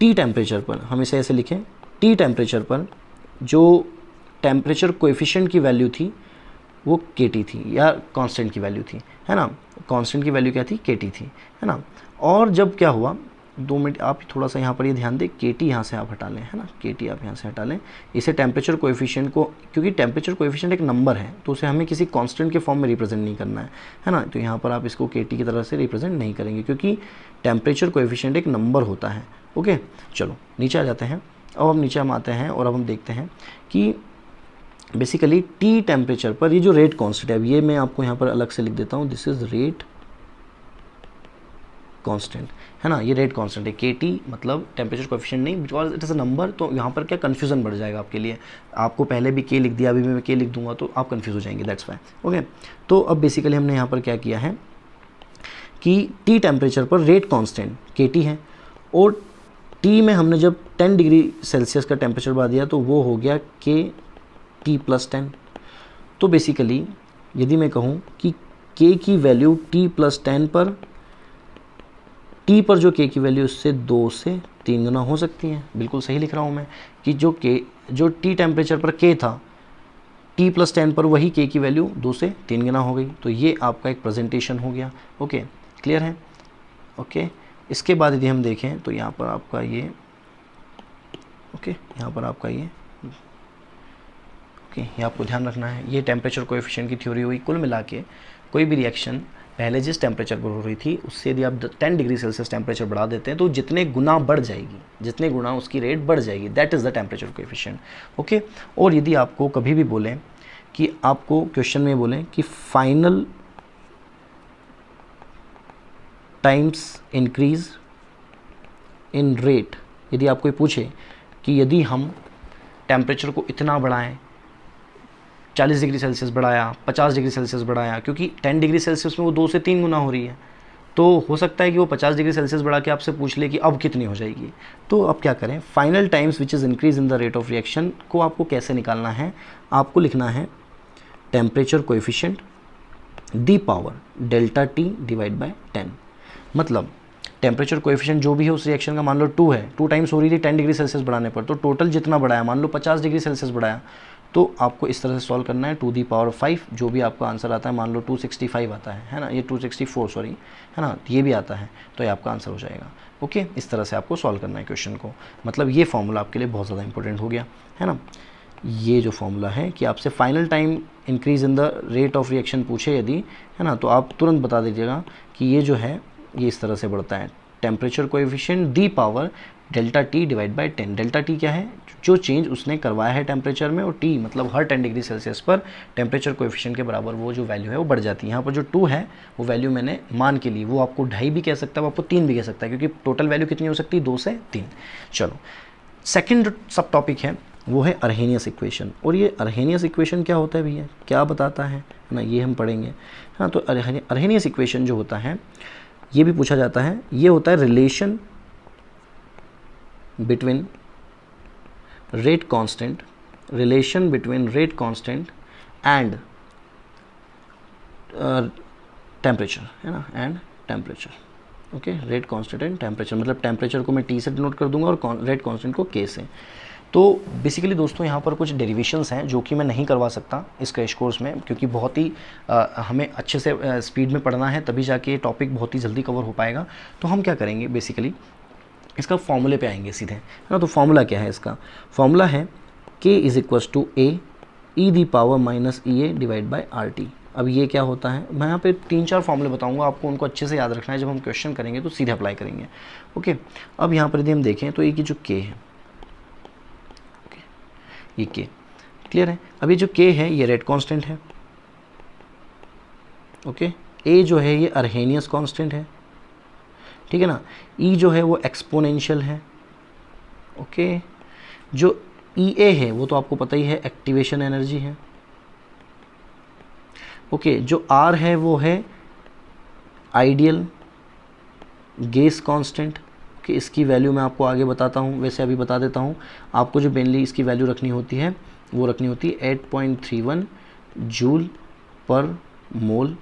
T टेम्परेचर पर, हम इसे ऐसे लिखें, T टेम्परेचर पर जो टेम्परेचर कोएफिशिएंट की वैल्यू थी वो KT थी, या कांस्टेंट की वैल्यू थी, है ना, कांस्टेंट की वैल्यू क्या थी, KT थी, है ना। और जब क्या हुआ, 2 मिनट आप थोड़ा सा यहाँ पर ये ध्यान दें, KT यहाँ से आप हटा लें, है ना, KT आप यहाँ से हटा लें। इसे टेम्परेचर कोएफिशिएंट को, क्योंकि टेम्परेचर कोएफिशिएंट एक नंबर है तो उसे हमें किसी कांस्टेंट के फॉर्म में रिप्रेजेंट नहीं करना है ना। तो यहाँ पर आप इसको KT की तरह से रिप्रेजेंट नहीं करेंगे, क्योंकि टेम्परेचर कोएफिशिएंट एक नंबर होता है। ओके, चलो नीचे आ जाते हैं। अब हम नीचे हम आते हैं और अब हम देखते हैं कि बेसिकली T टेम्परेचर पर ये जो रेट कांस्टेंट है, अब ये मैं आपको यहाँ पर अलग से लिख देता हूँ, दिस इज रेट कांस्टेंट, है ना, ये रेट कांस्टेंट है। KT मतलब टेम्परेचर कोएफिशिएंट नहीं, because it is a number, तो यहाँ पर क्या कन्फ्यूजन बढ़ जाएगा आपके लिए। आपको पहले भी K लिख दिया, अभी मैं K लिख दूंगा तो आप कन्फ्यूज हो जाएंगे, दैट्स वाई। ओके, तो अब बेसिकली हमने यहाँ पर क्या किया है कि T टेम्परेचर पर रेट कांस्टेंट KT है, और T में हमने जब 10 डिग्री सेल्सियस का टेम्परेचर बढ़ा दिया तो वो हो गया KT+10। तो बेसिकली यदि मैं कहूँ कि K की वैल्यू T+10 पर, T पर जो K की वैल्यू उससे 2 से 3 गुना हो सकती है। बिल्कुल सही लिख रहा हूँ मैं कि जो T टेम्परेचर पर K था, T+10 पर वही K की वैल्यू 2 से 3 गुना हो गई। तो ये आपका एक प्रेजेंटेशन हो गया। ओके, क्लियर है? ओके, इसके बाद यदि हम देखें तो यहाँ पर आपका ये, ओके, यहाँ पर आपका ये, ओके, ये आपको ध्यान रखना है। ये टेम्परेचर कोएफिशिएंट की थ्योरी हुई। कुल मिला के कोई भी रिएक्शन पहले जिस टेम्परेचर पर हो रही थी उससे यदि आप 10 डिग्री सेल्सियस टेम्परेचर बढ़ा देते हैं तो जितने गुना बढ़ जाएगी, जितने गुना उसकी रेट बढ़ जाएगी, that is the temperature coefficient. Okay, और यदि आपको कभी भी बोलें कि आपको क्वेश्चन में बोलें कि final times increase in rate, यदि आपको पूछे कि यदि हम टेम्परेचर को इतना बढ़ाएं, 40 डिग्री सेल्सियस बढ़ाया, 50 डिग्री सेल्सियस बढ़ाया, क्योंकि 10 डिग्री सेल्सियस में वो 2 से 3 गुना हो रही है, तो हो सकता है कि वो 50 डिग्री सेल्सियस बढ़ा के आपसे पूछ ले कि अब कितनी हो जाएगी। तो अब क्या करें, final times which is increase in the rate of reaction को आपको कैसे निकालना है, आपको लिखना है temperature coefficient the power delta T divide by 10। मतलब टेम्परेचर कोएफिशिएंट जो भी है उस रिएक्शन का, मान लो 2 है, 2 टाइम्स हो रही थी 10 डिग्री सेल्सियस बढ़ाने पर, तो टोटल जितना बढ़ाया, मान लो 50 डिग्री सेल्सियस बढ़ाया, तो आपको इस तरह से सॉल्व करना है, 2⁵, जो भी आपका आंसर आता है, मान लो 265 आता है ना, ये 264 सॉरी, है ना, ये भी आता है, तो ये आपका आंसर हो जाएगा। ओके, इस तरह से आपको सॉल्व करना है क्वेश्चन को। मतलब ये फॉर्मूला आपके लिए बहुत ज़्यादा इंपॉर्टेंट हो गया, है ना। ये जो फॉर्मूला है कि आपसे final time increase in the rate of reaction पूछे यदि, है ना, तो आप तुरंत बता दीजिएगा कि ये जो है ये इस तरह से बढ़ता है, temperature coefficient the power delta T divide by 10। Delta T क्या है, जो चेंज उसने करवाया है टेम्परेचर में, और T मतलब हर 10 डिग्री सेल्सियस पर टेम्परेचर कोएफिशिएंट के बराबर वो जो वैल्यू है वो बढ़ जाती है। यहाँ पर जो 2 है वो वैल्यू मैंने मान के लिए, वो आपको 2.5 भी कह सकता है, वो आपको 3 भी कह सकता है, क्योंकि टोटल वैल्यू कितनी हो सकती है, 2 से 3। चलो, सेकेंड सब टॉपिक है वो है अर्हेनियस इक्वेशन। और ये अर्हेनियस इक्वेशन क्या होता है भैया, क्या बताता है ना, ये हम पढ़ेंगे। हाँ, तो अर्हेनियस इक्वेशन जो होता है ये भी पूछा जाता है, ये होता है relation between rate constant relation between rate constant and temperature, है ना, and temperature. Okay, rate constant and temperature, मतलब टेम्परेचर को मैं टी से डिनोट कर दूंगा और रेट कांस्टेंट को के से। तो बेसिकली दोस्तों यहाँ पर कुछ डेरिवेशंस हैं जो कि मैं नहीं करवा सकता इस क्रैश कोर्स में, क्योंकि बहुत ही हमें अच्छे से स्पीड में पढ़ना है, तभी जाके ये टॉपिक बहुत ही जल्दी कवर हो पाएगा। तो हम क्या करेंगे, बेसिकली इसका फॉर्मूले पे आएंगे सीधे, है ना। तो फॉर्मूला क्या है इसका? फॉर्मूला है k is equals to A E the power minus E A divide by R T. अब ये क्या होता है, मैं यहाँ पे 3-4 फॉर्मूले बताऊंगा, आपको उनको अच्छे से याद रखना है, जब हम क्वेश्चन करेंगे तो सीधे अप्लाई करेंगे। ओके, अब यहाँ पर यदि हम देखें तो ये की जो k है, ये k क्लियर है। अब ये जो k है ये रेट कांस्टेंट है। ओके, a जो है ये अर्हेनियस कांस्टेंट है, ठीक है ना। e जो है वो एक्सपोनेंशियल है। ओके, जो EA है वो तो आपको पता ही है, एक्टिवेशन एनर्जी है। ओके, जो R है वो है आइडियल गैस कांस्टेंट। कि इसकी वैल्यू मैं आपको आगे बताता हूँ, वैसे अभी बता देता हूँ। आपको जो मेनली इसकी वैल्यू रखनी होती है वो रखनी होती है 8.31 जूल पर मोल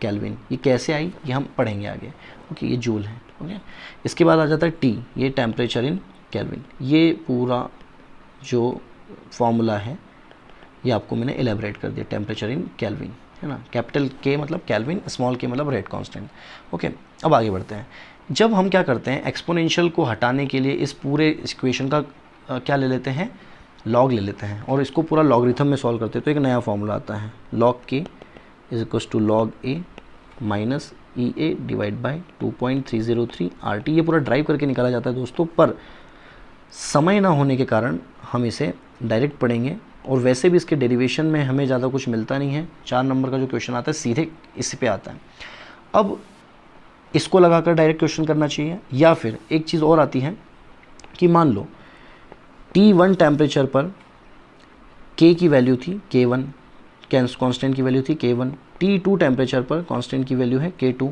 केल्विन। ये कैसे आई ये हम पढ़ेंगे आगे। ओके, ये जूल है। ओके, इसके बाद आ जाता है T, ये टेम्परेचर इन केल्विन। ये पूरा जो फॉर्मूला है ये आपको मैंने एलेबरेट कर दिया, टेम्परेचर इन केल्विन, है ना। कैपिटल K मतलब केल्विन, स्मॉल k मतलब रेट कांस्टेंट। ओके, अब आगे बढ़ते हैं। जब हम क्या करते हैं, एक्सपोनेंशियल को हटाने के लिए इस पूरे इक्वेशन का क्या ले लेते हैं, लॉग ले लेते हैं, और इसको पूरा लॉगरिथम में सॉल्व करते हैं। तो एक नया फॉर्मूला आता है, log k is equal to log a minus E A divide by 2.303 R T. ये पूरा ड्राइव करके निकाला जाता है दोस्तों, पर समय ना होने के कारण हम इसे डायरेक्ट पढ़ेंगे, और वैसे भी इसके डेरिवेशन में हमें ज़्यादा कुछ मिलता नहीं है। 4 नंबर का जो क्वेश्चन आता है सीधे इस पे आता है। अब इसको लगाकर डायरेक्ट क्वेश्चन करना चाहिए, या फिर एक चीज़ और आती है कि मान लो T1 टेम्परेचर पर K की वैल्यू थी K1, कांस्टेंट की वैल्यू थी K1, T2 टेम्परेचर पर कांस्टेंट की वैल्यू है K2।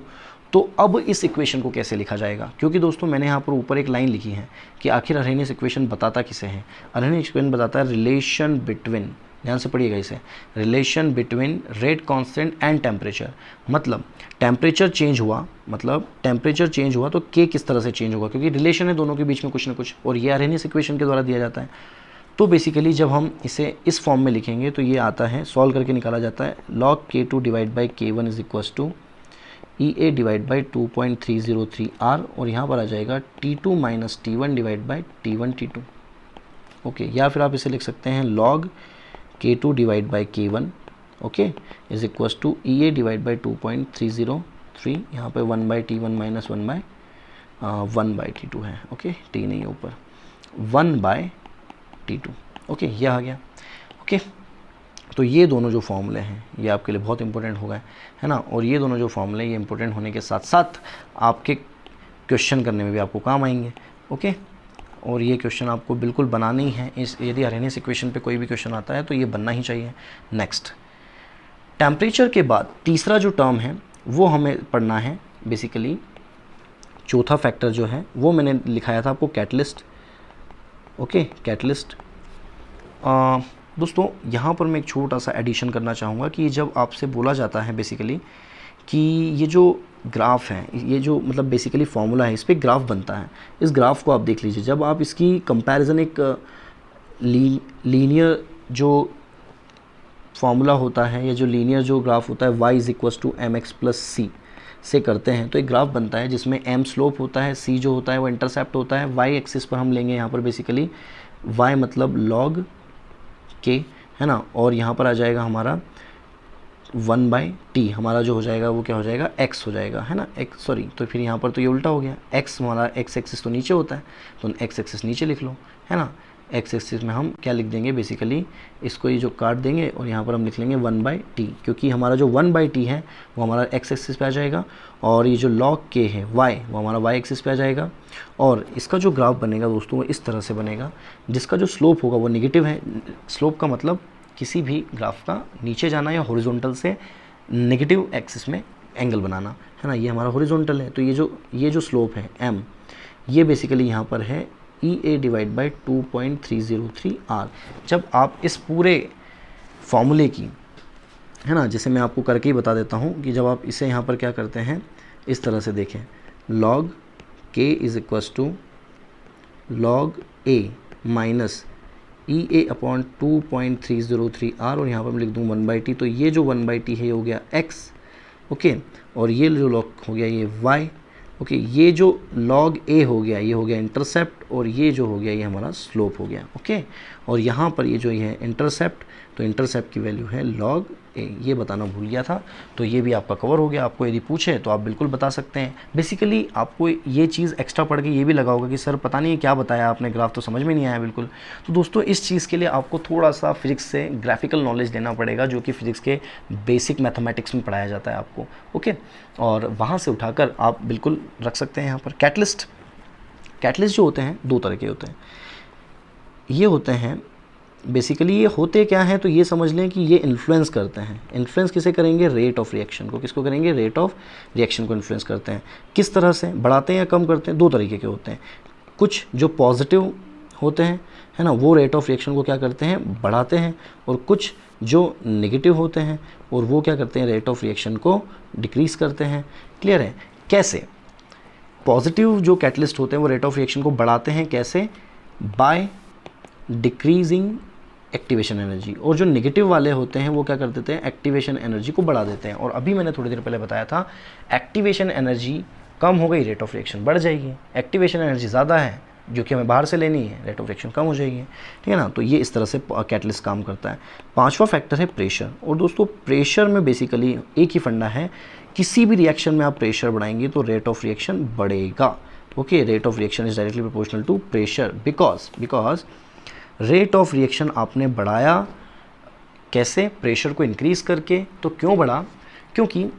तो अब इस इक्वेशन को कैसे लिखा जाएगा, क्योंकि दोस्तों मैंने यहाँ पर ऊपर एक लाइन लिखी है कि आखिर अर्हेनियस इक्वेशन बताता किसे है। अर्हेनियस इक्वेशन बताता है रिलेशन बिटवीन, ध्यान से पढ़िएगा इसे, relation between rate constant and temperature. मतलब टेम्परेचर चेंज हुआ, मतलब टेम्परेचर चेंज हुआ तो K किस तरह से चेंज होगा, क्योंकि रिलेशन है दोनों के बीच में कुछ ना कुछ, और ये अर्हेनियस इक्वेशन के द्वारा दिया जाता है। तो बेसिकली जब हम इसे इस फॉर्म में लिखेंगे तो ये आता है, सॉल्व करके निकाला जाता है, log K2 divide by K1 is equals to EA divide by 2.303 R, और यहाँ पर आ जाएगा T2 minus T1 divide by T1 T2। Okay, या फिर आप इसे लिख सकते हैं log K2 divide by K1 okay is equals to EA divide by 2.303, यहाँ पे 1 by T1 minus 1 by T2 है। ओके, T नहीं है ऊपर, 1 बाई T2। ओके, ये आ गया। ओके, तो ये दोनों जो फॉर्मूले हैं ये आपके लिए बहुत इंपॉर्टेंट हो गए, है ना। और ये दोनों जो फॉर्मूले ये इंपॉर्टेंट होने के साथ साथ आपके क्वेश्चन करने में भी आपको काम आएंगे। ओके, और ये क्वेश्चन आपको बिल्कुल बनाने ही है। इस यदि अर्हेनियस इक्वेशन पे कोई भी क्वेश्चन आता है तो ये बनना ही चाहिए। नेक्स्ट, टेम्परेचर के बाद तीसरा जो टर्म है वो हमें पढ़ना है। बेसिकली चौथा फैक्टर जो है वो मैंने लिखाया था आपको, कैटलिस्ट। Okay, catalyst. दोस्तों यहाँ पर मैं एक छोटा सा एडिशन करना चाहूँगा कि जब आपसे बोला जाता है बेसिकली कि ये जो ग्राफ है, ये जो मतलब बेसिकली फॉर्मूला है, इस पर ग्राफ बनता है। इस ग्राफ को आप देख लीजिए, जब आप इसकी कंपैरिजन एक लीनियर जो फॉर्मूला होता है या जो लीनियर जो ग्राफ होता है y is equals to M X plus C से करते हैं, तो एक ग्राफ बनता है जिसमें m स्लोप होता है, c जो होता है वो इंटरसेप्ट होता है। y एक्सिस पर हम लेंगे यहाँ पर बेसिकली y मतलब log k, है ना, और यहाँ पर आ जाएगा हमारा 1 बाई टी, हमारा जो हो जाएगा वो क्या हो जाएगा, x हो जाएगा, है ना, x सॉरी, तो फिर यहाँ पर तो ये उल्टा हो गया, x हमारा x एक्सिस तो नीचे होता है तो x एक्सिस नीचे लिख लो, है ना। x एक्सिस में हम क्या लिख देंगे, बेसिकली इसको ये जो काट देंगे और यहाँ पर हम लिख लेंगे 1 बाई टी, क्योंकि हमारा जो 1 बाई टी है वो हमारा x एक्सिस पे आ जाएगा, और ये जो log k है y वो हमारा y एक्सिस पे आ जाएगा। और इसका जो ग्राफ बनेगा दोस्तों वो इस तरह से बनेगा, जिसका जो स्लोप होगा वो नेगेटिव है। स्लोप का मतलब किसी भी ग्राफ का नीचे जाना या हॉरिजॉन्टल से नेगेटिव एक्सिस में एंगल बनाना, है ना। ये हमारा हॉरिजॉन्टल है, तो ये जो स्लोप है m, ये बेसिकली यहाँ पर है EA डिवाइड बाई 2.303 R। जब आप इस पूरे फॉर्मूले की, है ना, जैसे मैं आपको करके ही बता देता हूँ कि जब आप इसे यहाँ पर क्या करते हैं, इस तरह से देखें, log K is equals to log A minus EA upon 2.303 R, और यहाँ पर मैं लिख दूँ 1/t, तो ये जो 1/t है ये हो गया x, ओके, और ये जो log हो गया ये y, ओके, ये जो log A हो गया ये हो गया इंटरसेप्ट, और ये जो हो गया ये हमारा स्लोप हो गया, ओके। और यहाँ पर ये जो ये है इंटरसेप्ट, तो इंटरसेप्ट की वैल्यू है log A, ये बताना भूल गया था। तो ये भी आपका कवर हो गया। आपको यदि पूछे तो आप बिल्कुल बता सकते हैं। बेसिकली आपको ये चीज़ एक्स्ट्रा पढ़ के ये भी लगा होगा कि सर पता नहीं क्या बताया आपने, ग्राफ तो समझ में नहीं आया बिल्कुल। तो दोस्तों इस चीज़ के लिए आपको थोड़ा सा फिजिक्स से ग्राफिकल नॉलेज लेना पड़ेगा, जो कि फिजिक्स के बेसिक मैथमेटिक्स में पढ़ाया जाता है आपको, ओके। और वहाँ से उठाकर आप बिल्कुल रख सकते हैं यहाँ पर। कैटलिस्ट जो होते हैं दो तरह के होते हैं। ये होते हैं बेसिकली, ये होते क्या हैं तो ये समझ लें कि ये इन्फ्लुएंस करते हैं। इन्फ्लुएंस किसे करेंगे? रेट ऑफ रिएक्शन को। किसको करेंगे? रेट ऑफ रिएक्शन को इन्फ्लुएंस करते हैं। किस तरह से बढ़ाते हैं या कम करते हैं? दो तरीके के होते हैं। कुछ जो पॉजिटिव होते हैं, है ना, वो रेट ऑफ रिएक्शन को क्या करते हैं? बढ़ाते हैं। और कुछ जो नेगेटिव होते हैं और वो क्या करते हैं? रेट ऑफ रिएक्शन को डिक्रीज करते हैं। क्लियर है? कैसे? पॉजिटिव जो कैटलिस्ट होते हैं वो रेट ऑफ रिएक्शन को बढ़ाते हैं। कैसे? By decreasing activation energy. और जो नेगेटिव वाले होते हैं वो क्या कर देते हैं? एक्टिवेशन एनर्जी को बढ़ा देते हैं। और अभी मैंने थोड़ी देर पहले बताया था, एक्टिवेशन एनर्जी कम हो गई, रेट ऑफ रिएक्शन बढ़ जाएगी। एक्टिवेशन एनर्जी ज़्यादा है जो कि हमें बाहर से लेनी है, रेट ऑफ रिएक्शन कम हो जाएगी, ठीक है ना। तो ये इस तरह से कैटलिस्ट काम करता है। पांचवा फैक्टर है प्रेशर। और दोस्तों प्रेशर में बेसिकली एक ही फंडा है, किसी भी रिएक्शन में आप प्रेशर बढ़ाएंगे तो रेट ऑफ रिएक्शन बढ़ेगा, okay. Rate of reaction is directly proportional to pressure, because rate of reaction आपने बढ़ाया कैसे? प्रेशर को इंक्रीज़ करके। तो क्यों बढ़ा? क्योंकि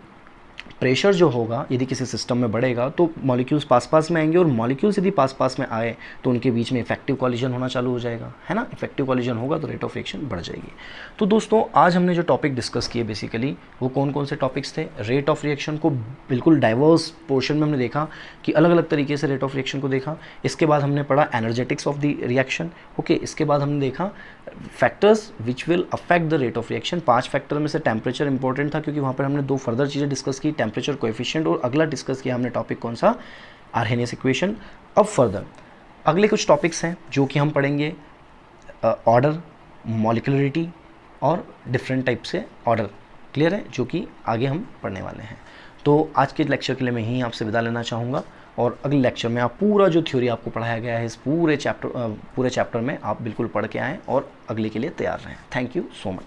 प्रेशर जो होगा यदि किसी सिस्टम में बढ़ेगा तो मॉलिक्यूल्स पास पास में आएंगे, और मॉलिक्यूल्स यदि पास पास में आए तो उनके बीच में इफेक्टिव कॉलिजन होना चालू हो जाएगा, है ना। इफेक्टिव कॉलिजन होगा तो रेट ऑफ रिएक्शन बढ़ जाएगी। तो दोस्तों आज हमने जो टॉपिक डिस्कस किए बेसिकली वो कौन कौन से टॉपिक्स थे? रेट ऑफ रिएक्शन को बिल्कुल डाइवर्स पोर्शन में हमने देखा कि अलग अलग तरीके से रेट ऑफ रिएक्शन को देखा। इसके बाद हमने पढ़ा energetics of the reaction, okay. इसके बाद हमने देखा factors which will affect the rate of reaction. 5 factor में से टेम्परेचर इंपॉर्टेंट था क्योंकि वहाँ पर हमने 2 फर्दर चीज़ें डिस्कस की, टेम्परेचर कोएफिशिएंट, और अगला डिस्कस किया हमने टॉपिक कौन सा? Arrhenius equation. अब फर्दर अगले कुछ टॉपिक्स हैं जो कि हम पढ़ेंगे, ऑर्डर, मॉलिक्यूलरिटी और डिफरेंट टाइप से ऑर्डर, क्लियर है, जो कि आगे हम पढ़ने वाले हैं। तो आज के लेक्चर के लिए मैं यहीं आपसे विदा लेना चाहूँगा, और अगले लेक्चर में आप पूरा जो थ्योरी आपको पढ़ाया गया है इस पूरे चैप्टर में आप बिल्कुल पढ़ के आएँ और अगले के लिए तैयार रहें। Thank you so much.